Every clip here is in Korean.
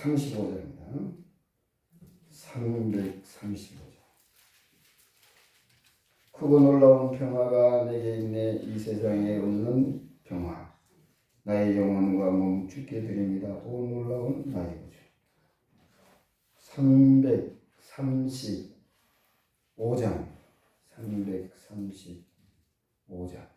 335장입니다. 335장. 크고 놀라운 평화가 내게 있네. 이 세상에 없는 평화. 나의 영혼과 몸 주께 드립니다. 오 놀라운 나의 구주. 335장. 335장.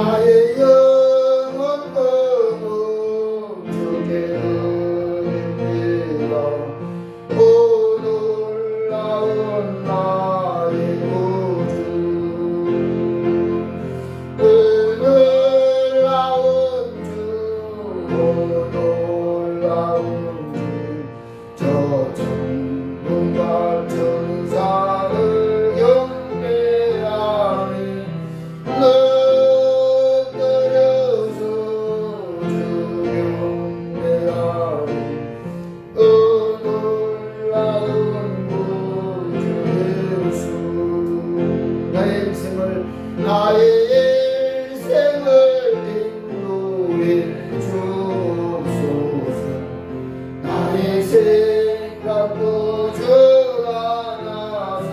나의 영혼 주께 나의 일생을 인도해 주옵소서. 나의 생각도 주가 나사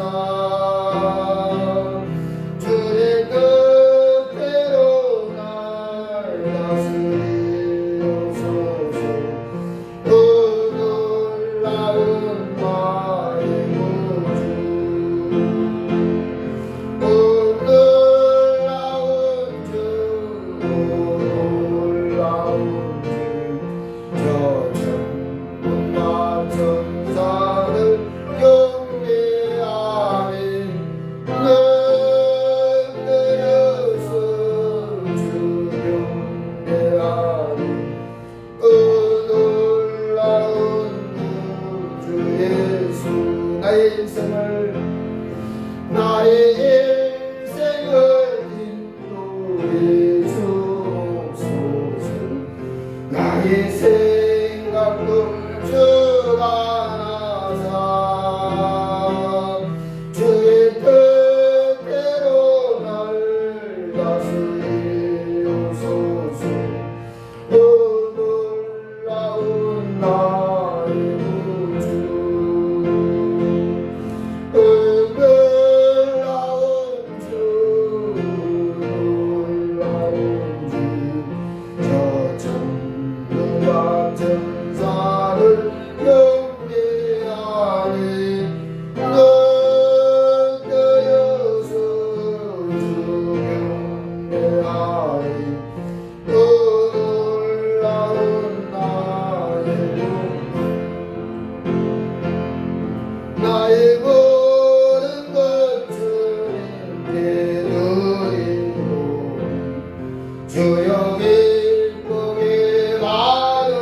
주의 뜻대로 날 다스리옵소서. 그 놀라운 나의 구주, 그 놀라운 주, 놀라운 주, 저 천군과 천사를 경배하리. 엎드려서 주 경배하리. 그 놀라운 구주 예수, 나의 일생을 인도해 주옵소서. 나의 생각도 주가 나사 주의 뜻대로 날 다스리옵소서. 그 놀라운 나의 구주, 그 놀라운 주, 놀라운 주, 저 천군과 천사를 경배하리. 엎드려서 주 경배하리. 그 놀라운 나의 나의 모든 것 주님께 드리오니 주여 기쁘게 받으시사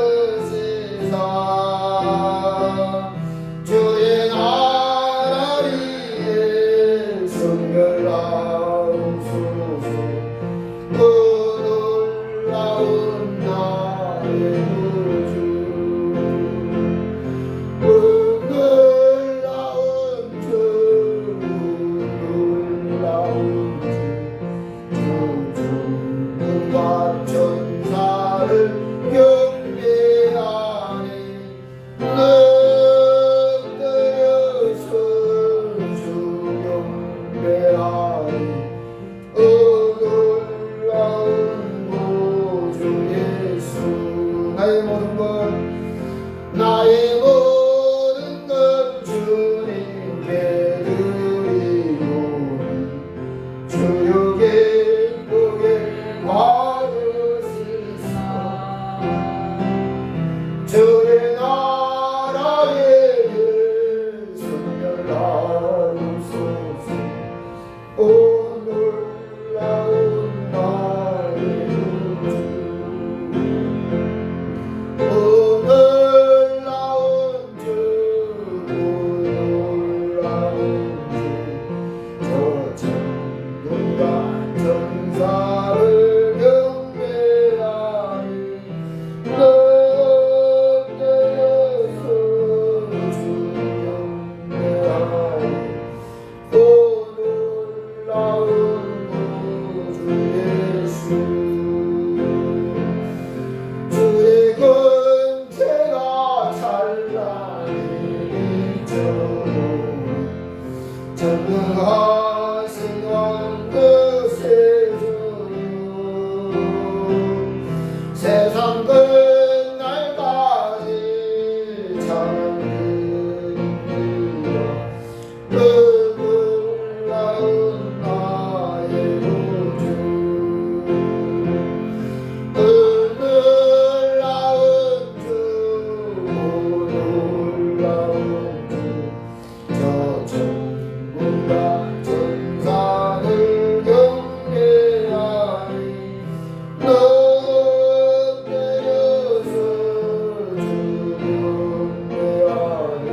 주의 나라 위에 성결하옵소서. 그 놀라운 나의 구주, 그 놀라운 주, 놀라운 주, 천군과 천사를 경배하니 엎드려서 주 경배하니. 그 놀라운 구주 예수, 나의 모든 것 주님께 드리오니 주여 기쁘게 받으시사 주의 나라의 성결하옵소서. 오 놀라운 나의 구주, 오 놀라운 주, 놀라운 주, 저 천군과 천사를 경배하리. 엎드려서 주 경배하리. 오 놀라운 구주 예수, 주의 권세가 찬란히 비춰오니 전능하신 왕끝의 주요 세상 끝날까지 찬양드리라. 그 놀라운 나의 구주, 그 놀라운 주, 놀라운 주, 저 천군과 천사를 경배하리. 엎드려서 주 경배하리.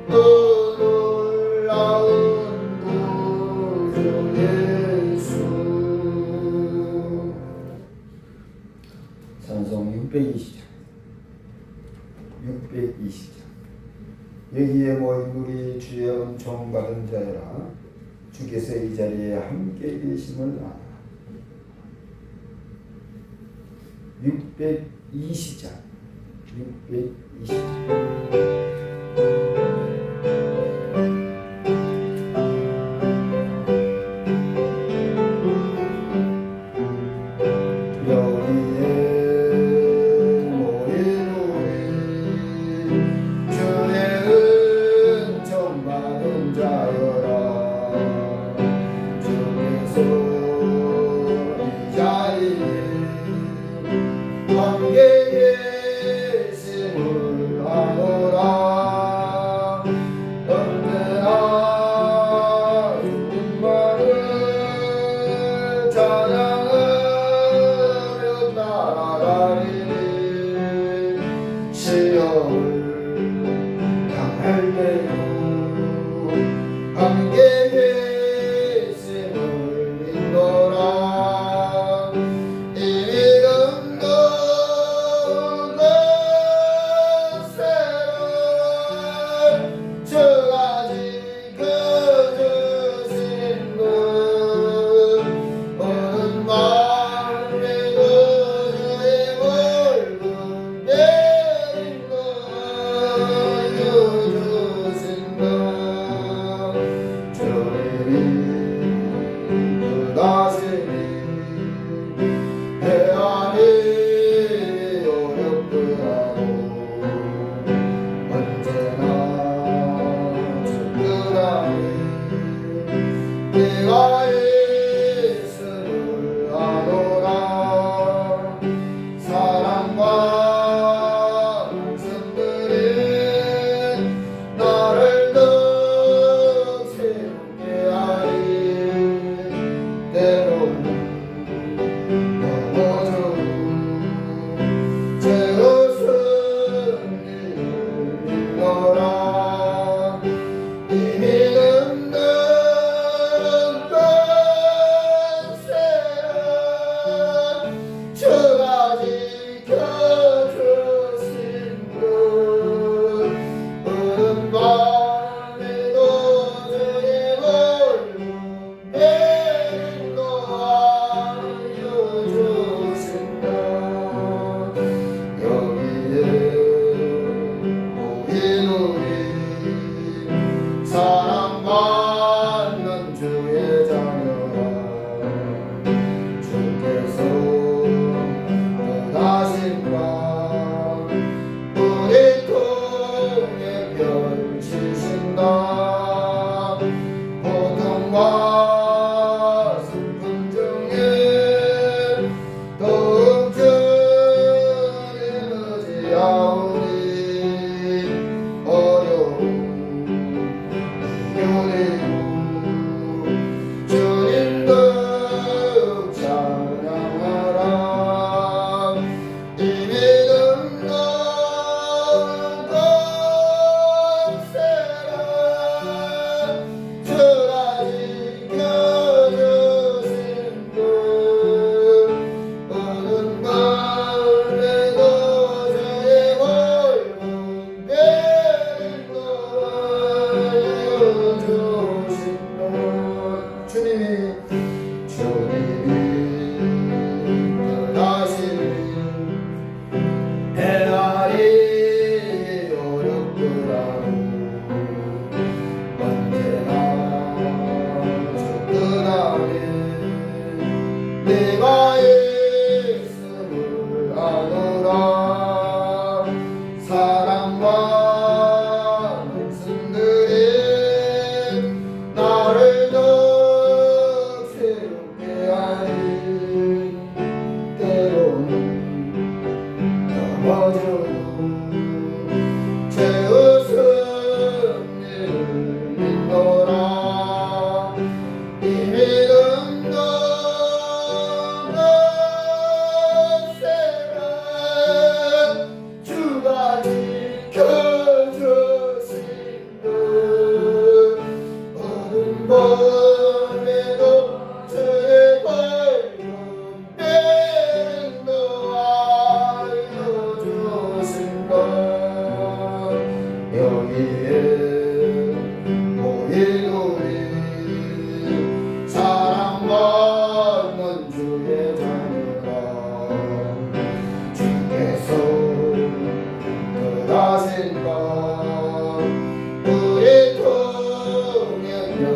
그 놀라운 구주 예수. 찬송 620장. 여기에 모인 우리 주의 은총 받은 자여라. 주께서 이 자리에 함께 계심을 아노라. 620장 620장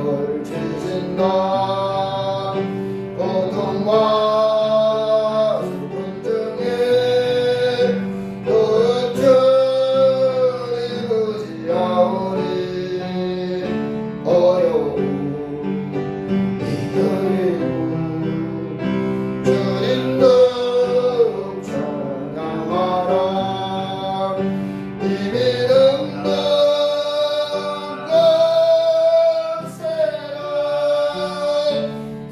걸치신다 고통과 슬픔 중에 또 주님 의지하오니 어려움 이겨내고 주님도 찬양하라 이 믿음도 껏세라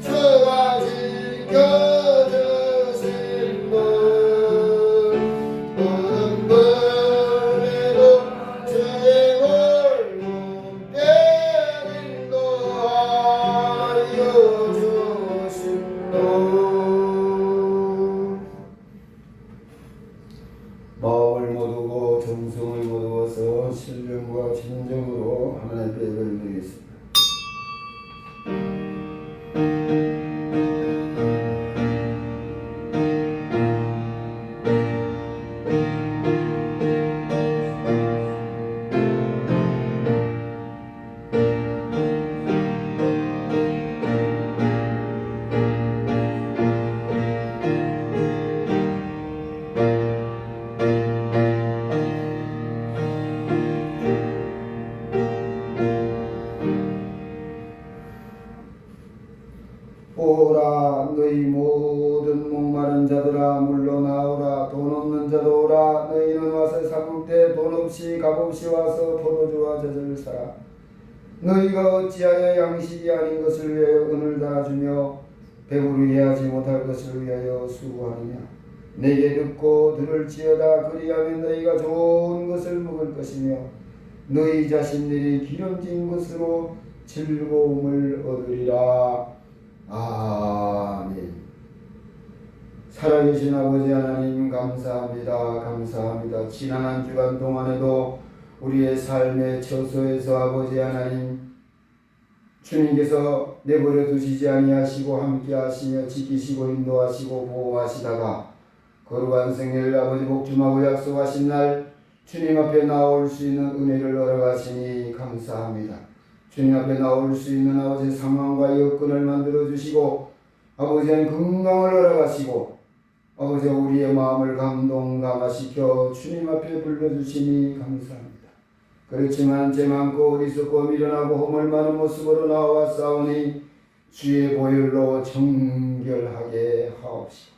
주가 지켜주신 분 모든 분에도 주의 골목에 인도하여 주신다 마음을 모두고 정성을 모두어서 신령과 진정으로 하나님께 예배를 드리겠습니다. 오라 너희 모든 목마른 자들아 물러나오라 돈 없는 자도 오라 너희는 와서 삼국때 돈 없이 값없이 와서 포도주와 젖을 사라 너희가 어찌하여 양식이 아닌 것을 위하여 은을 달아주며 배부르게 하지 못할 것을 위하여 수고하느냐 내게 듣고 들을지어다 그리하면 너희가 좋은 것을 먹을 것이며 너희 자신들이 기름진 것으로 즐거움을 얻으리라. 아멘. 살아계신 아버지 하나님 감사합니다. 감사합니다. 지난 한 주간 동안에도 우리의 삶의 처소에서 아버지 하나님 주님께서 내버려 두시지 아니하시고 함께 하시며 지키시고 인도하시고 보호하시다가 거룩한 생일 아버지 복주마고 약속하신 날 주님 앞에 나올 수 있는 은혜를 허락하시니 감사합니다. 주님 앞에 나올 수 있는 아버지 상황과 여건을 만들어주시고 아버지의 건강을 허락하시고 아버지 우리의 마음을 감동감화시켜 주님 앞에 불러주시니 감사합니다. 그렇지만 죄 많고 어리석고 미련하고 허물 많은 모습으로 나와 싸우니 주의 보혈로 정결하게 하옵시고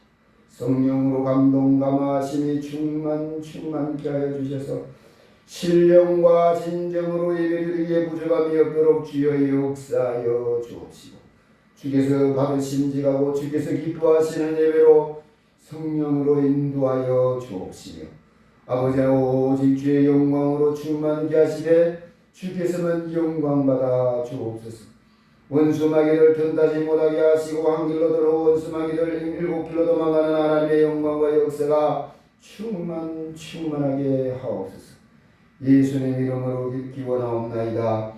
성령으로 감동감화하심이 충만케 하여 주셔서 신령과 진정으로 예배드리기에 부족함이 없도록 주여 역사하여 주옵시고 주께서 받으신 지가고 주께서 기뻐하시는 예배로 성령으로 인도하여 주옵시며 아버지 오직 주의 영광으로 충만케 하시되 주께서는 영광받아 주옵소서. 원수마귀를 틈타지 못하게 하시고 한 길로 들어온 원수마귀를 7길로 도망가는 하나님의 영광과 역사가 충만하게 하옵소서. 예수님 이름으로 기원하옵나이다.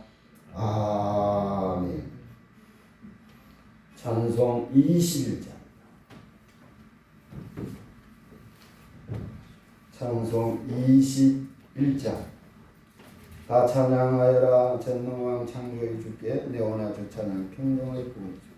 아멘. 찬송 21장. 찬송 21장. 다 찬양하여라 전능왕 창조의 주께 내오나 주 찬양 평정의 부흥주.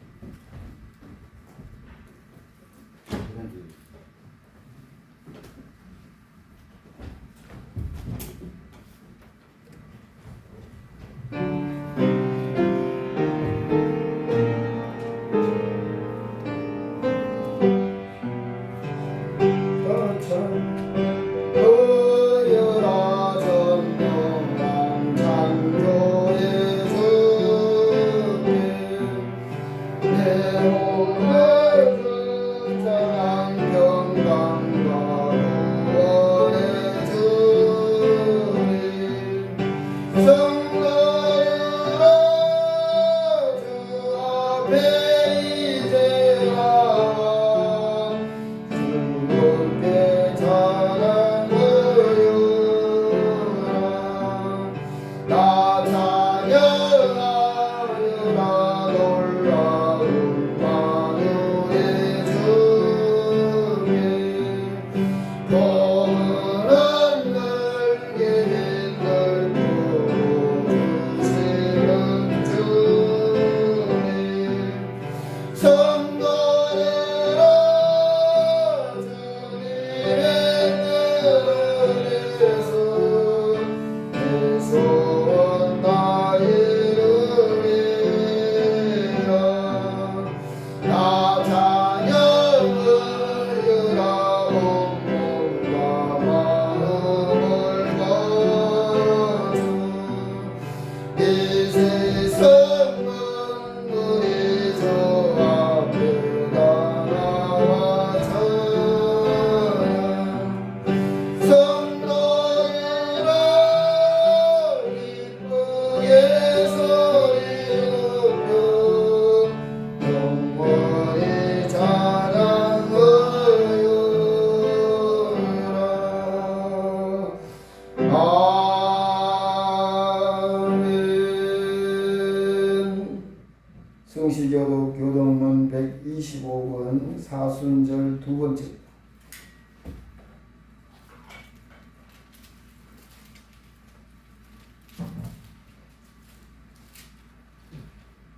성실교도 교동문 125권 사순절 두 번째.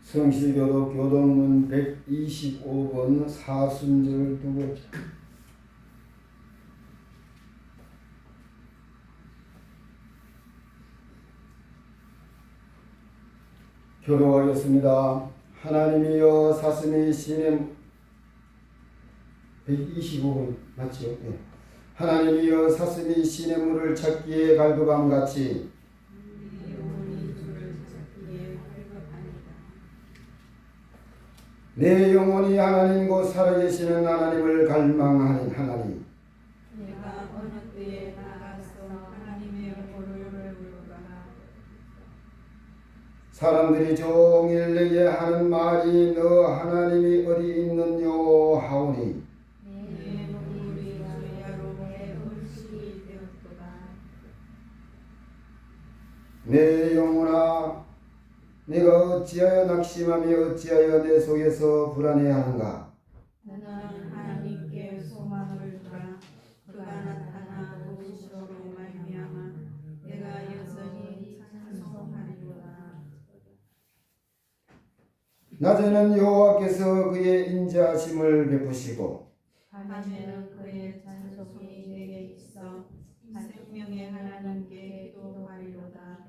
성실교도 교동문 125권 사순절 두 번째. 교독하겠습니다. 하나님이여 사슴이 신의 125번 맞지요? 네. 하나님이여 사슴이 신의 물을 찾기에 갈급함 같이 내 영혼이 하나님 곧 살아계시는 하나님을 갈망하는 하나님. 내가 어느 때에 나가서 하나님의 얼굴을 보려라. 사람들이 종일 내게 하는 말이 너 하나님이 어디 있느뇨 하오니 내 눈물이 주야로 해울시 되었도다. 내 영혼아 내가 어찌하여 낙심하며 어찌하여 내 속에서 불안해하는가. 너는 하나님께 소망을 두라. 그가 나타나 도우심으로 말미암아 내가 여전히 찬송하리로다. 낮에는 여호와께서 그의 인자하심을 베푸시고 밤에는 그의 찬송이 내게 있어 생명의 하나님께 기도하리로다.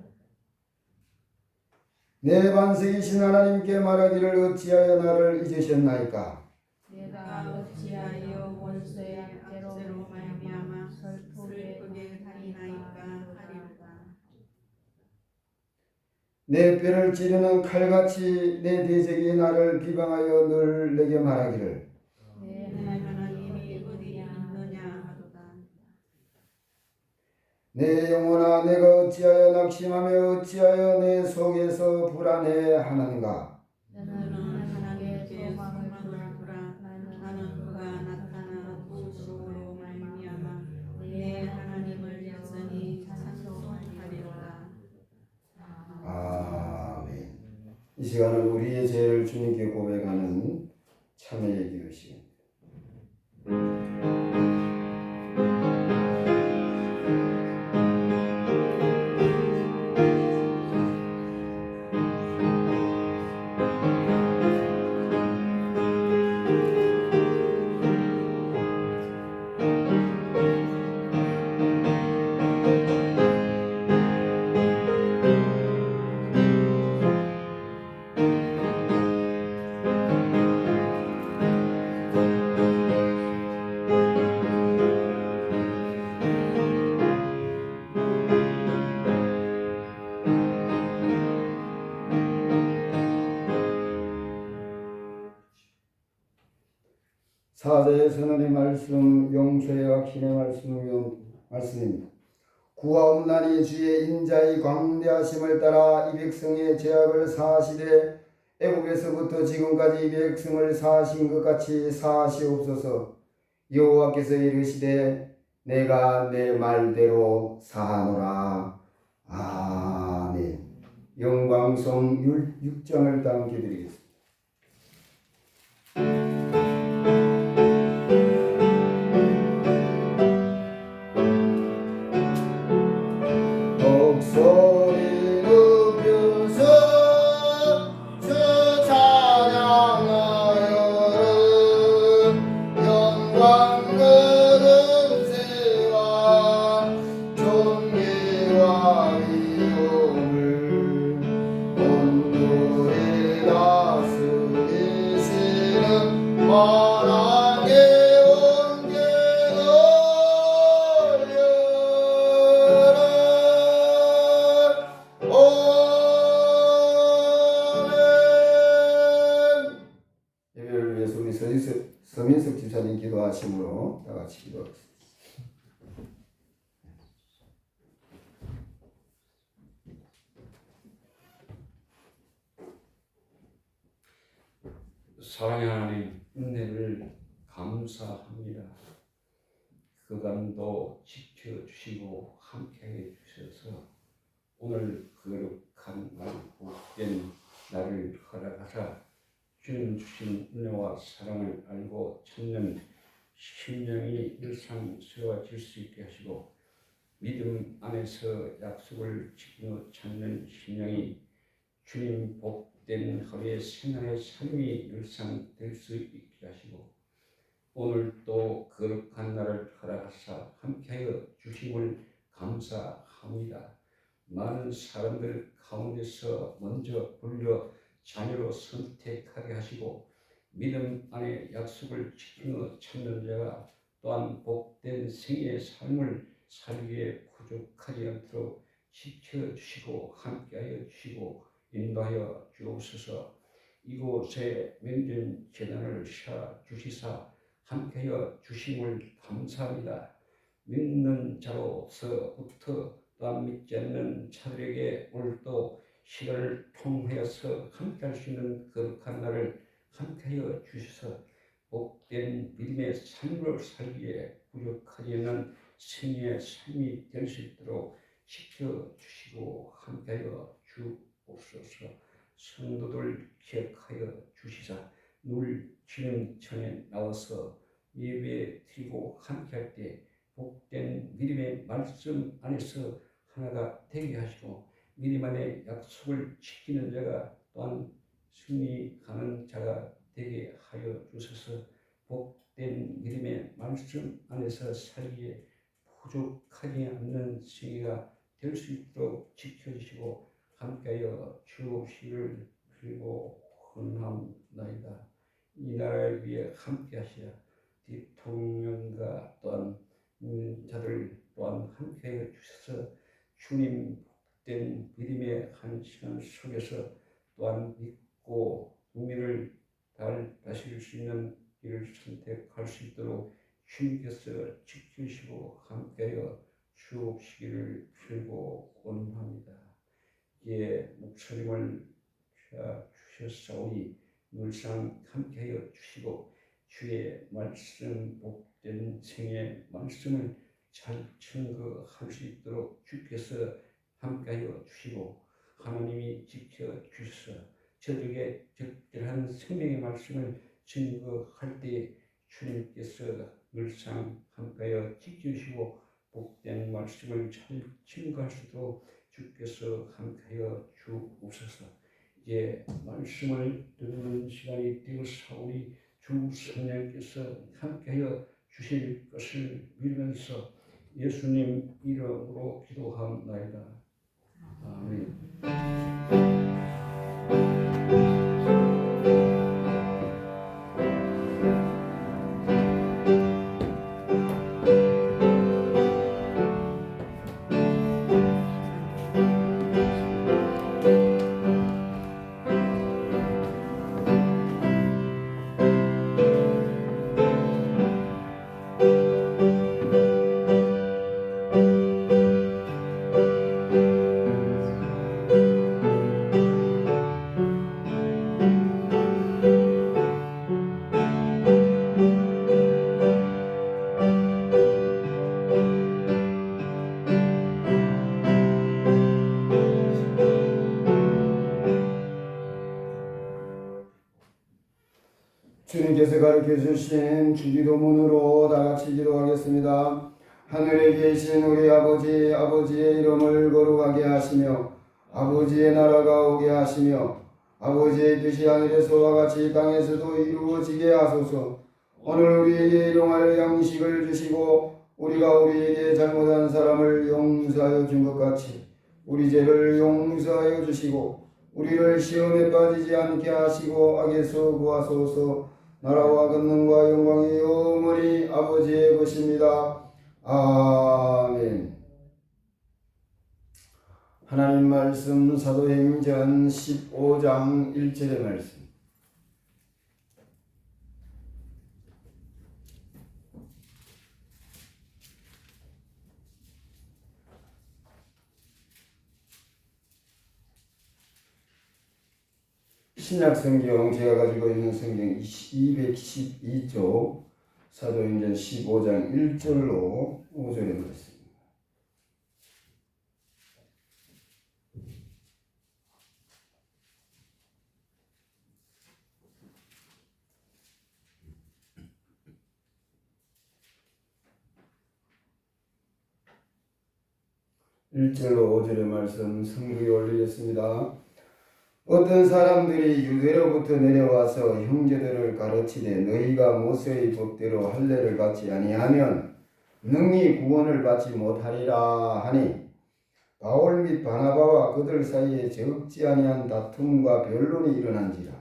내 반석이신 하나님께 말하기를 어찌하여 나를 잊으셨나이까. 내가 어찌하여 원수의 압제로 말미암아 슬프게 다니나이까 하리로다. 내 뼈를 찌르는 칼같이 내 대적이 나를 비방하여 늘 내게 말하기를 내 하나님이 어디 있느냐 하도다. 내 영혼아 내가 어찌하여 낙심하며 어찌하여 내 속에서 불안해하는가. 너는 하나님께 소망을 두라. 나는 그가 나타나 도우심으로 말미암아 내 하나님을 여전히 찬송하리로다. 아멘. 이 시간은 우리의 죄를 주님께 고백하는 참회의 기도 시간. 사자의 선언의 말씀, 용서의 확신의 말씀입니다. 구하옵나니 주의 인자의 광대하심을 따라 이 백성의 죄악을 사하시되 애굽에서부터 지금까지 이 백성을 사하신 것 같이 사하시옵소서. 여호와께서 이르시되 내가 내 말대로 사하노라. 아멘. 영광송 6장을 다 함께 드리겠습니다. 목소리 높여서 주 찬양하여라. 영광 그름새와 존귀와 위엄을 온누리 다스리시는 만왕의 왕께 올려라. 예배를 위해서 우리 서민석 집사님 기도하심으로 다 같이 기도하겠습니다. 사랑의 하나님, 은혜를 감사합니다. 그간도 지켜주시고 함께해 주셔서 오늘 거룩한 복된 날을 허락하사 주님 주신 은혜와 사랑을 알고 찾는 심령이 일상스러워질 수 있게 하시고 믿음 안에서 약속을 지키며 찾는 심령이 주님 복된 하루의 생활의 삶이 일상 될 수 있게 하시고 오늘도 거룩한 날을 허락하사 함께하여 주심을 감사합니다. 많은 사람들 가운데서 먼저 불러 자녀로 선택하게 하시고 믿음 안에 약속을 지키며 찾는 자가 또한 복된 생애의 삶을 살기에 부족하지 않도록 지켜주시고 함께하여 주시고 인도하여 주옵소서. 이곳에 명절 재단을 샤 주시사 함께하여 주심을 감사합니다. 믿는 자로서부터 또한 믿지 않는 자들에게 오늘도 시간을 통하여서 함께할 수 있는 거룩한 날을 함께하여 주셔서 복된 믿음의 삶을 살기에 부족하지 않는 생애의 삶이 될 수 있도록 지켜주시고 함께하여 주옵소서. 성도들 기억하여 주시사 늘 주님 전에 나와서 예배 드리고 함께할 때 복된 믿음의 말씀 안에서 하나가 되게 하시고 믿음 안에 약속을 지키는 자가 또한 승리하는 자가 되게 하여 주셔서 복된 믿음의 말씀 안에서 살기에 부족하지 않는 생애가 될 수 있도록 지켜주시고 함께하여 주옵시기를 그리고 헌합나이다. 이 나라를 위해 함께하시라. 대통령과 또한 자들 또한 함께하여 주셔서 주님 복된 믿음의 한 시간 속에서 또한 믿고 국민을 다스릴 수 있는 길을 선택할 수 있도록 주님께서 지키시고 함께하여 주옵시기를 빌고 원합니다. 이제 목소림을 주셨사오니 늘상 함께하여 주시고 주의 말씀 복된 생의 말씀을 잘 증거할 수 있도록 주께서 함께하여 주시고 하나님이 지켜주셔서 저에게 적절한 생명의 말씀을 증거할 때 주님께서 늘상 함께하여 지켜주시고 복된 말씀을 잘 증거할 수 있도록 주께서 함께하여 주옵소서. 이제 말씀을 듣는 시간이 되었사오니 주 성령께서 함께하여 주실 것을 믿으면서 예수님 이름으로 기도합나이다. 아멘. 주님께서 가르쳐 주신 주기도문으로 다 같이 기도하겠습니다. 하늘에 계신 우리 아버지, 아버지의 이름을 거룩하게 하시며 아버지의 나라가 오게 하시며 아버지의 뜻이 하늘에서와 같이 땅에서도 이루어지게 하소서. 오늘 우리에게 일용할 양식을 주시고 우리가 우리에게 잘못한 사람을 용서하여 준 것 같이 우리 죄를 용서하여 주시고 우리를 시험에 빠지지 않게 하시고 악에서 구하소서. 나라와 권능과 영광이 영원히 아버지의 것입니다. 아멘. 하나님 말씀 사도행전 15장 1절의 말씀. 신약성경 제가 가지고 있는 성경 212쪽 사도행전 15장 1절로 5절의 말씀. 1절로 5절의 말씀 성경에 올리겠습니다. 어떤 사람들이 유대로부터 내려와서 형제들을 가르치되 너희가 모세의 법대로 할례를 받지 아니하면 능히 구원을 받지 못하리라 하니 바울 및 바나바와 그들 사이에 적지 아니한 다툼과 변론이 일어난지라.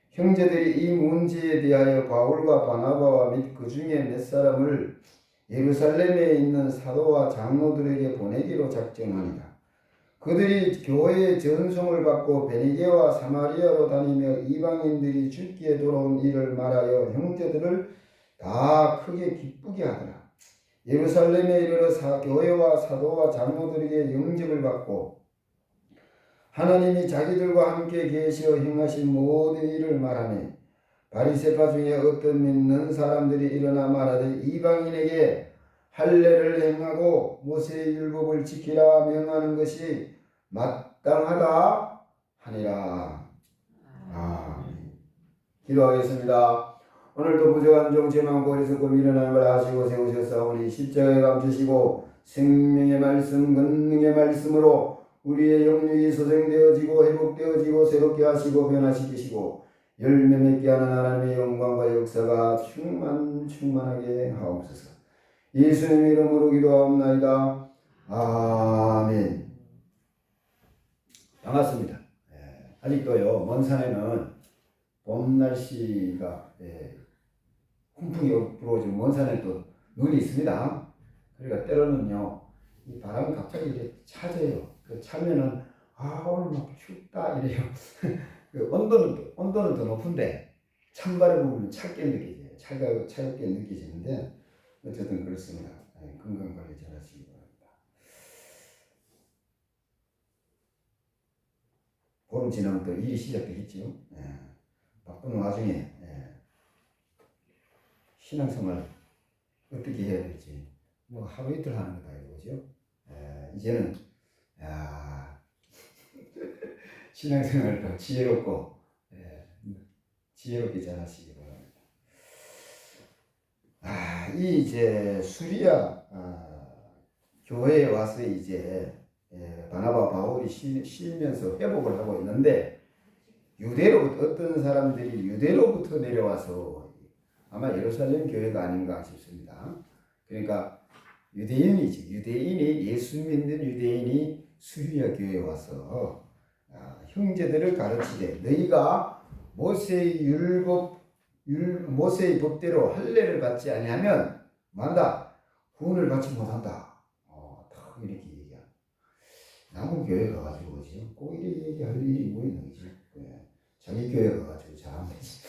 형제들이 이 문제에 대하여 바울과 바나바와 및 그 중에 몇 사람을 예루살렘에 있는 사도와 장로들에게 보내기로 작정하니라. 그들이 교회의 전송을 받고 베니게와 사마리아로 다니며 이방인들이 죽기에 돌아온 일을 말하여 형제들을 다 크게 기쁘게 하더라. 예루살렘에 이르러 교회와 사도와 장로들에게 영접을 받고 하나님이 자기들과 함께 계시어 행하신 모든 일을 말하니 바리새파 중에 어떤 믿는 사람들이 일어나 말하되 이방인에게 할례를 행하고 모세의 율법을 지키라 명하는 것이 마땅하다 하니라. 기도하겠습니다. 오늘도 부족한 종 제만 고리석고 미련한 걸 아시고 세우셨사오니 십자가에 감추시고 생명의 말씀 권능의 말씀으로 우리의 영육이 소생되어지고 회복되어지고 새롭게 하시고 변화시키시고 열매 맺게 하는 하나님의 영광과 역사가 충만하게 하옵소서. 예수님의 이름으로 기도하옵나이다. 아멘. 반갑습니다. 아직도요 먼 산에는 봄 날씨가 훈풍이 불어오지만 먼 산에 또 눈이 있습니다. 그러니까 때로는요 이 바람이 갑자기 이렇게 차져요. 그 차면은 오늘 막 춥다 이래요. 그 온도는 더 높은데 찬바람 보면 찰게 느껴져요. 차갑게 느껴지는데 어쨌든 그렇습니다. 건강관리 잘 하시기 바랍니다. 보름 지나면 또 일이 시작되겠죠. 바쁜 와중에 신앙생활 어떻게 해야 될지 뭐 하루 이틀 하는 것도 아니고 그죠? 이제는 신앙생활을 더 지혜롭게 잘 하시기 바랍니다. 이제 수리아 교회에 와서 이제 바나바 바울이 쉬면서 회복을 하고 있는데 유대로부터 어떤 사람들이 유대로부터 내려와서 아마 예루살렘 교회가 아닌가 싶습니다. 그러니까 유대인이 예수 믿는 유대인이 수리아 교회에 와서 형제들을 가르치되 너희가 모세의 법대로 할례를 받지 아니하면 만다 구원을 받지 못한다. 딱 이렇게 얘기야. 남은 교회 가가지고 그지? 꼭 이렇게 얘기할 일이 뭐 있는 거지? 자기 교회 가가지고 잘하면 되지.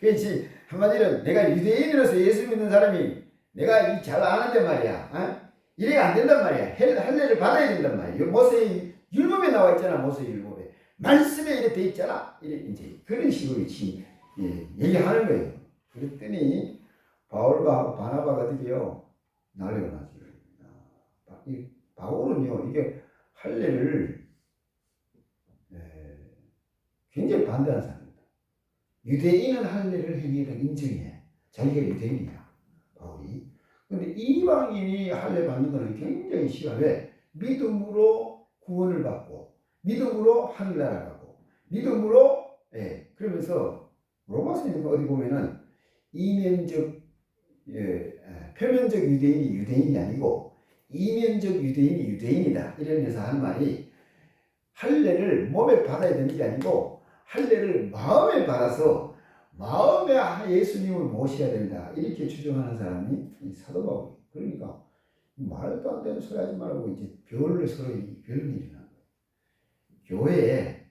그렇지. 한마디로 내가 유대인으로서 예수 믿는 사람이 내가 잘 아는데 말이야. 이래 안 된단 말이야. 할례를 받아야 된단 말이야. 모세의 율법에 나와 있잖아. 모세의 율법에 말씀에 이래 돼 있잖아. 이래 이제 그런 식으로 얘기하는 거예요. 그랬더니 바울과 바나바가 드디어 난리가 나지. 바울은요 이게 할례를 굉장히 반대하는 사람입니다. 유대인은 할례를 행위를 인정해. 자기가 유대인이야. 바울이. 근데 이방인이 할례 받는 것은 굉장히 싫어해. 믿음으로 구원을 받고 믿음으로 하늘나라 가고 믿음으로 그러면서 로마서에 어디 보면은 표면적 유대인이 유대인이 아니고 이면적 유대인이 유대인이다 이러면서 하는 말이 할례를 몸에 받아야 되는 게 아니고 할례를 마음에 받아서 마음에 예수님을 모셔야 된다 이렇게 주장하는 사람이 사도 바울이에요. 그러니까 말도 안 되는 소리 하지 말고 이제 변론이 일어나는 거예요. 교회에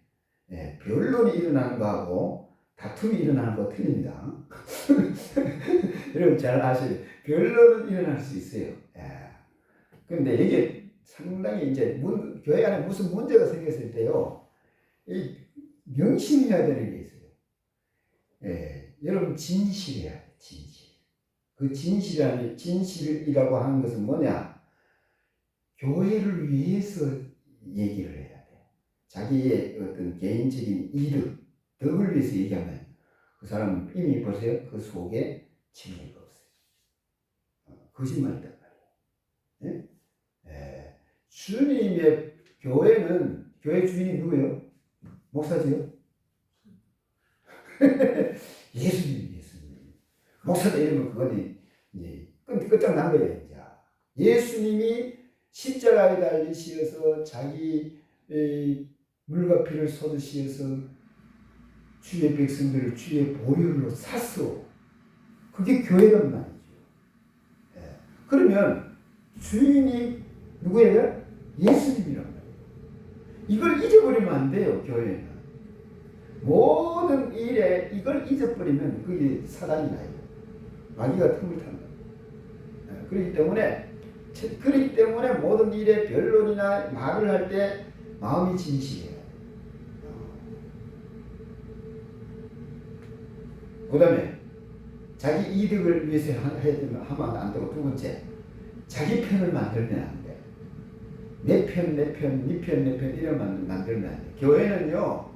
변론이 일어나는 거하고 다툼이 일어나는 거 틀립니다. 여러분 잘 아시죠? 변론은 일어날 수 있어요. 그런데 이게 상당히 이제 교회 안에 무슨 문제가 생겼을 때요, 이 명심해야 되는 게 있어요. 여러분 진실해야 돼. 진실. 그 진실이라고 하는 것은 뭐냐? 교회를 위해서 얘기를 해야 돼. 자기의 어떤 개인적인 덕을 위해서 얘기하면 그 사람은 이미 보세요. 그 속에 진리가 없어요. 거짓말이란 말이에요. 주님의 교회는 교회 주인이 누구예요? 목사지요? 예수님. 목사도 이러면 그거는 이제 끝장난 거예요. 이제. 예수님이 십자가에 달리시어서 자기 물과 피를 쏟으시어서 주의 백성들을 주의 보혈로 샀어. 그게 교회란 말이죠. 그러면 주인이 누구예요? 예수님이란 말이에요. 이걸 잊어버리면 안 돼요. 교회는. 모든 일에 이걸 잊어버리면 그게 사단이 나요. 마귀가 틈을 탄다. 그렇기 때문에 모든 일에 변론이나 말을 할 때 마음이 진실해요. 그 다음에 자기 이득을 위해서 하면 안 되고, 두 번째, 자기 편을 만들면 안 돼. 내 편, 네 편 이런 만들면 안 돼. 교회는요,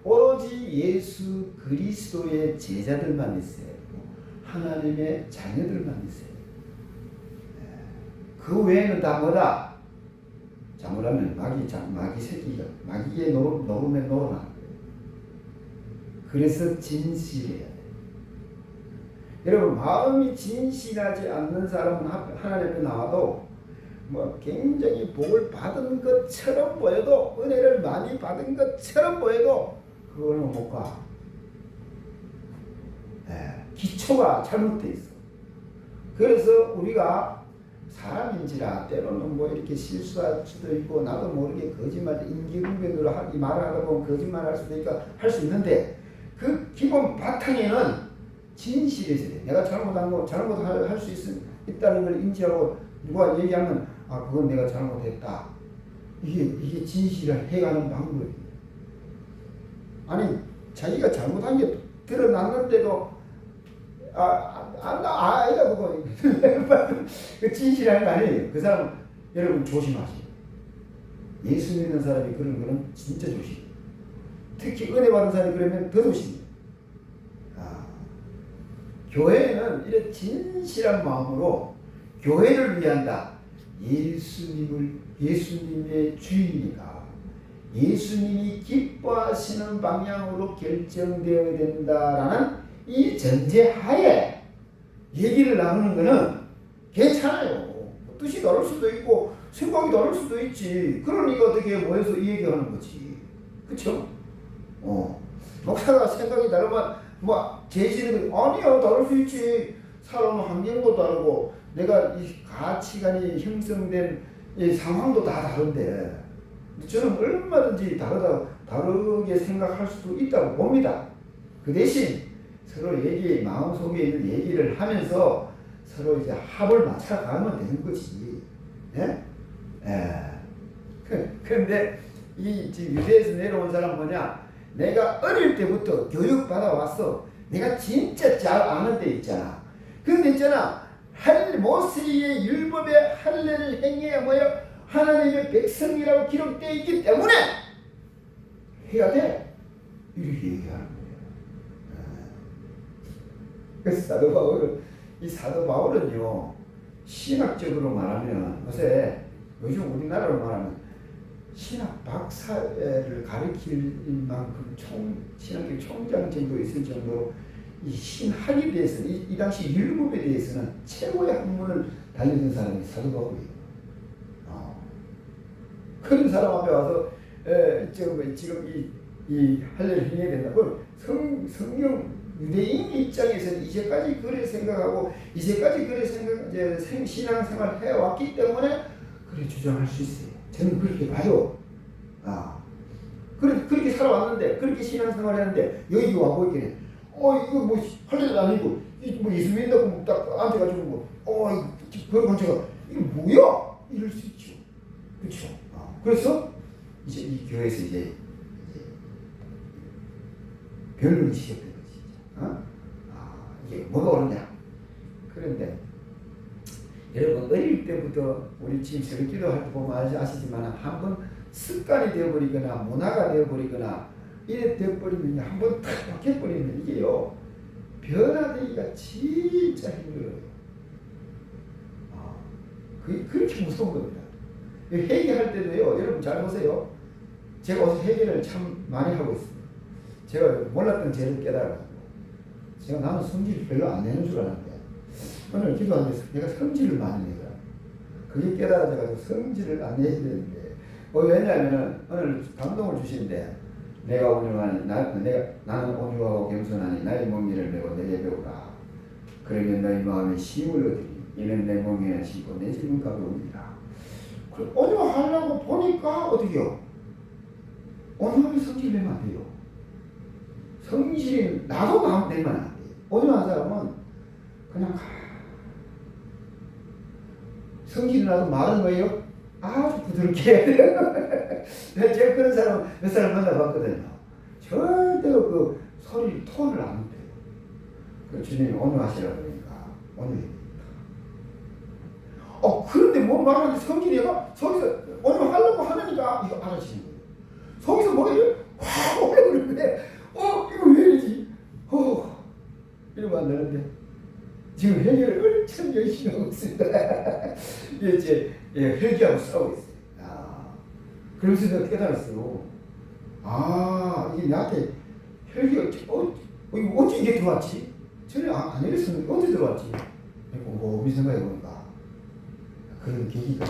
오로지 예수 그리스도의 제자들만 있어요. 하나님의 자녀들만 있어요. 그 외에는 다 뭐다? 잘못하면 마귀 새끼가 마귀의 노름에 놀아나는 거예요. 그래서 진실해야 돼요. 여러분, 마음이 진실하지 않는 사람은 하나님 앞에 나와도 뭐 굉장히 복을 받은 것처럼 보여도, 은혜를 많이 받은 것처럼 보여도 그거는 못 가. 기초가 잘못되어 있어. 그래서 우리가 사람인지라 때로는 뭐 이렇게 실수할 수도 있고, 나도 모르게 거짓말, 임기응변으로 말을 하다 보면 거짓말할 수도 있고 할 수 있는데, 그 기본 바탕에는 진실해야 돼. 내가 잘못한 거, 잘못할 수 있다는 걸 인지하고 누가 얘기하면 그건 내가 잘못했다. 이게 진실을 해가는 방법이에요. 아니, 자기가 잘못한 게 드러났는데도 아니다 그거 그 진실한 거 아니에요. 그 사람 여러분 조심하세요. 예수 믿는 사람이 그런 거는 진짜 조심. 특히 은혜 받은 사람이 그러면 더 조심해요. 교회는 이런 진실한 마음으로 교회를 위한다. 예수님의 주인이니까 예수님이 기뻐하시는 방향으로 결정되어야 된다라는 이 전제하에 얘기를 나누는 거는 괜찮아요. 뜻이 다를 수도 있고 생각이 다를 수도 있지. 그러니까 어떻게 모여서 이 얘기하는 거지. 그쵸? 목사가 생각이 다르면 제지는 아니요, 다를 수 있지. 살아오는 환경도 다르고 내가 이 가치관이 형성된 이 상황도 다 다른데 저는 얼마든지 다르게 생각할 수도 있다고 봅니다. 그 대신 서로 마음속에 있는 얘기를 하면서 서로 이제 합을 맞춰가면 되는 거지. 그런데 지금 유대에서 내려온 사람 뭐냐? 내가 어릴 때부터 교육받아 왔어. 내가 진짜 잘 아는 데 있잖아. 근데 있잖아, 모세의 율법의 할례를 행해야 뭐야? 하나님의 백성이라고 기록되어 있기 때문에 해야 돼. 이렇게 얘기하는 거예요. 그래서 사도 바울은요, 신학적으로 말하면, 요즘 우리나라로 말하면 신학 박사를 가르칠 만큼 신학교 총장 정도 있을 정도로 이 신학에 대해서, 이 당시 율법에 대해서는 최고의 학문을 달리는 사람이 사도 바울이에요. 그런 사람 앞에 와서 지금 이 할례를 행해야 된다고 성경 유대인 입장에서는 이제까지 그래 생각하고 이제까지 그래 신앙생활 해왔기 때문에 그래 주장할 수 있어요. 저는 그렇게 봐요. 그렇게 살아왔는데, 그렇게 신앙생활 했는데 여기 와보니까 이거 뭐 할례도 아니고 뭐 예수 믿는다고 딱 앉아가지고 그런 제가 이게 뭐야? 이럴 수 있죠. 그렇죠. 그래서 이제 이 교회에서 이제 변론이 시작된 거지. 이게 뭐가 옳으냐? 그런데 여러분, 어릴 때부터 우리 지금 설교도 할 때 보면 아시지만 한번 습관이 되어버리거나 문화가 되어버리거나 이래 되어버리면 한번 탁 박혀버리면 이게요, 변화되기가 진짜 힘들어요. 그게 그렇게 무서운 겁니다. 회개할 때도요, 여러분 잘 보세요. 제가 어서 회개를 참 많이 하고 있습니다. 제가 몰랐던 죄를 깨달아가지고, 제가 나는 성질이 별로 안 내는 줄 알았는데, 오늘 기도하면서 내가 성질을 많이 내더라. 그게 깨달아져가지고 성질을 안 내야 되는데, 왜냐하면 오늘 감동을 주시는데, 내가 온유하니, 나는 온유하고 겸손하니 나의 멍에를 메고 내게 배우라. 그러면 너희 마음에 힘을 얻으니 이는 내 멍에는 쉬고 내 짐은 가벼우니라. 온유하려고 보니까 어떻게요? 온유하면 성질 내면 안 돼요. 성질이 나도 마음 내면 안 돼요. 온유한 사람은 그냥 성질이 나도 말은 뭐예요? 아주 부드럽게 해야 돼요. 제가 그런 사람 몇 사람 만나봤거든요. 절대로 그 소리 톤을 안 높여요. 그 주님이 온유하시라 그러니까 온유해요. 그런데 뭐 말하는데 성질이가 거기서 온유하려고 하니까 이거 알아지는 거예요. 거기서 뭐가 확 올라오는데 이거 왜 이러지? 이러면 안 되는데 지금 해결을 엄청 열심히 하고 있습니다. 이제 회개하고 싸우고 있어요. 그러면서 내가 깨달았어요. 이게 나한테 혈기가 이거 어떻게 이게 들어왔지? 전에 안 이랬었는데 어떻게 들어왔지? 곰곰이 생각해보니까 그런 계기가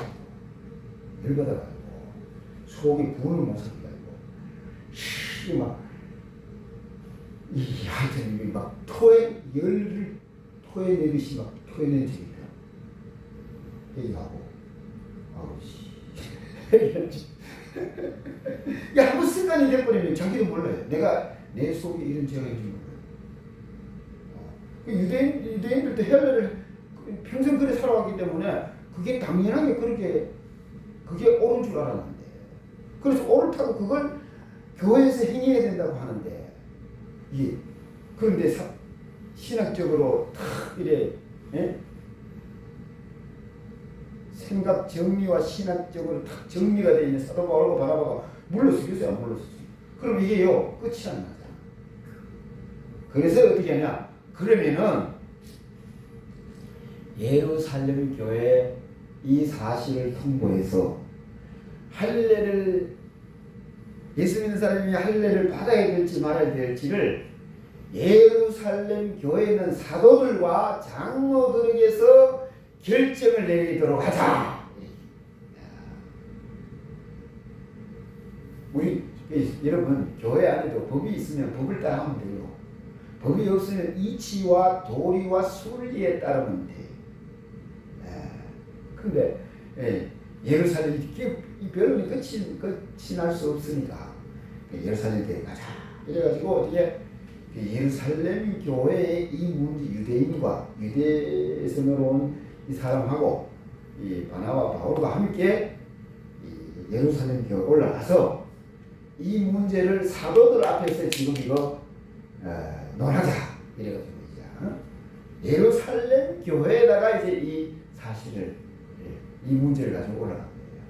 열받아가지고 속에 구원을 못 삼켜가지고 하여튼 막 열을 토해내듯이 막 토해내지. 회개하고 한번 습관이 돼버리면 자기도 몰라요. 내가 내 속에 이런 죄가 있는 거예요. 유대인들도 헬레를 평생 그래 살아왔기 때문에 그게 당연하게 그게 옳은 줄 알았는데, 그래서 옳다고 그걸 교회에서 행해야 된다고 하는데, 그런데 신학적으로 탁 이래 생각 정리와 신학적으로 탁 정리가 되어 있는 사도 바울과 바나바가 물러서겠어요? 안 물러서죠. 그럼 이게요 끝이 안 나잖아. 그래서 어떻게 하냐? 그러면은 예루살렘 교회에 이 사실을 통보해서 할례를 예수 믿는 사람이 할례를 받아야 될지 말아야 될지를 예루살렘 교회에 있는 사도들과 장로들에게서 결정을 내리도록 하자. 우리 여러분 교회 안에도 법이 있으면 법을 따르면 돼요. 법이 없으면 이치와 도리와 순리에 따르면 돼. 근데 예루살렘 이 변론이 끝이 날 수 없으니까 예루살렘 교회 가자. 이래가지고 어떻게 예루살렘 교회의 이 문제, 유대에서 내려온 이 사람하고 이 바나바 바울과 함께 이 예루살렘 교회에 올라가서 이 문제를 사도들 앞에서 지금 이거 논하자. 이래가지고 이제 예루살렘 교회에다가 이제 이 사실을 이 문제를 가지고 올라간 거예요.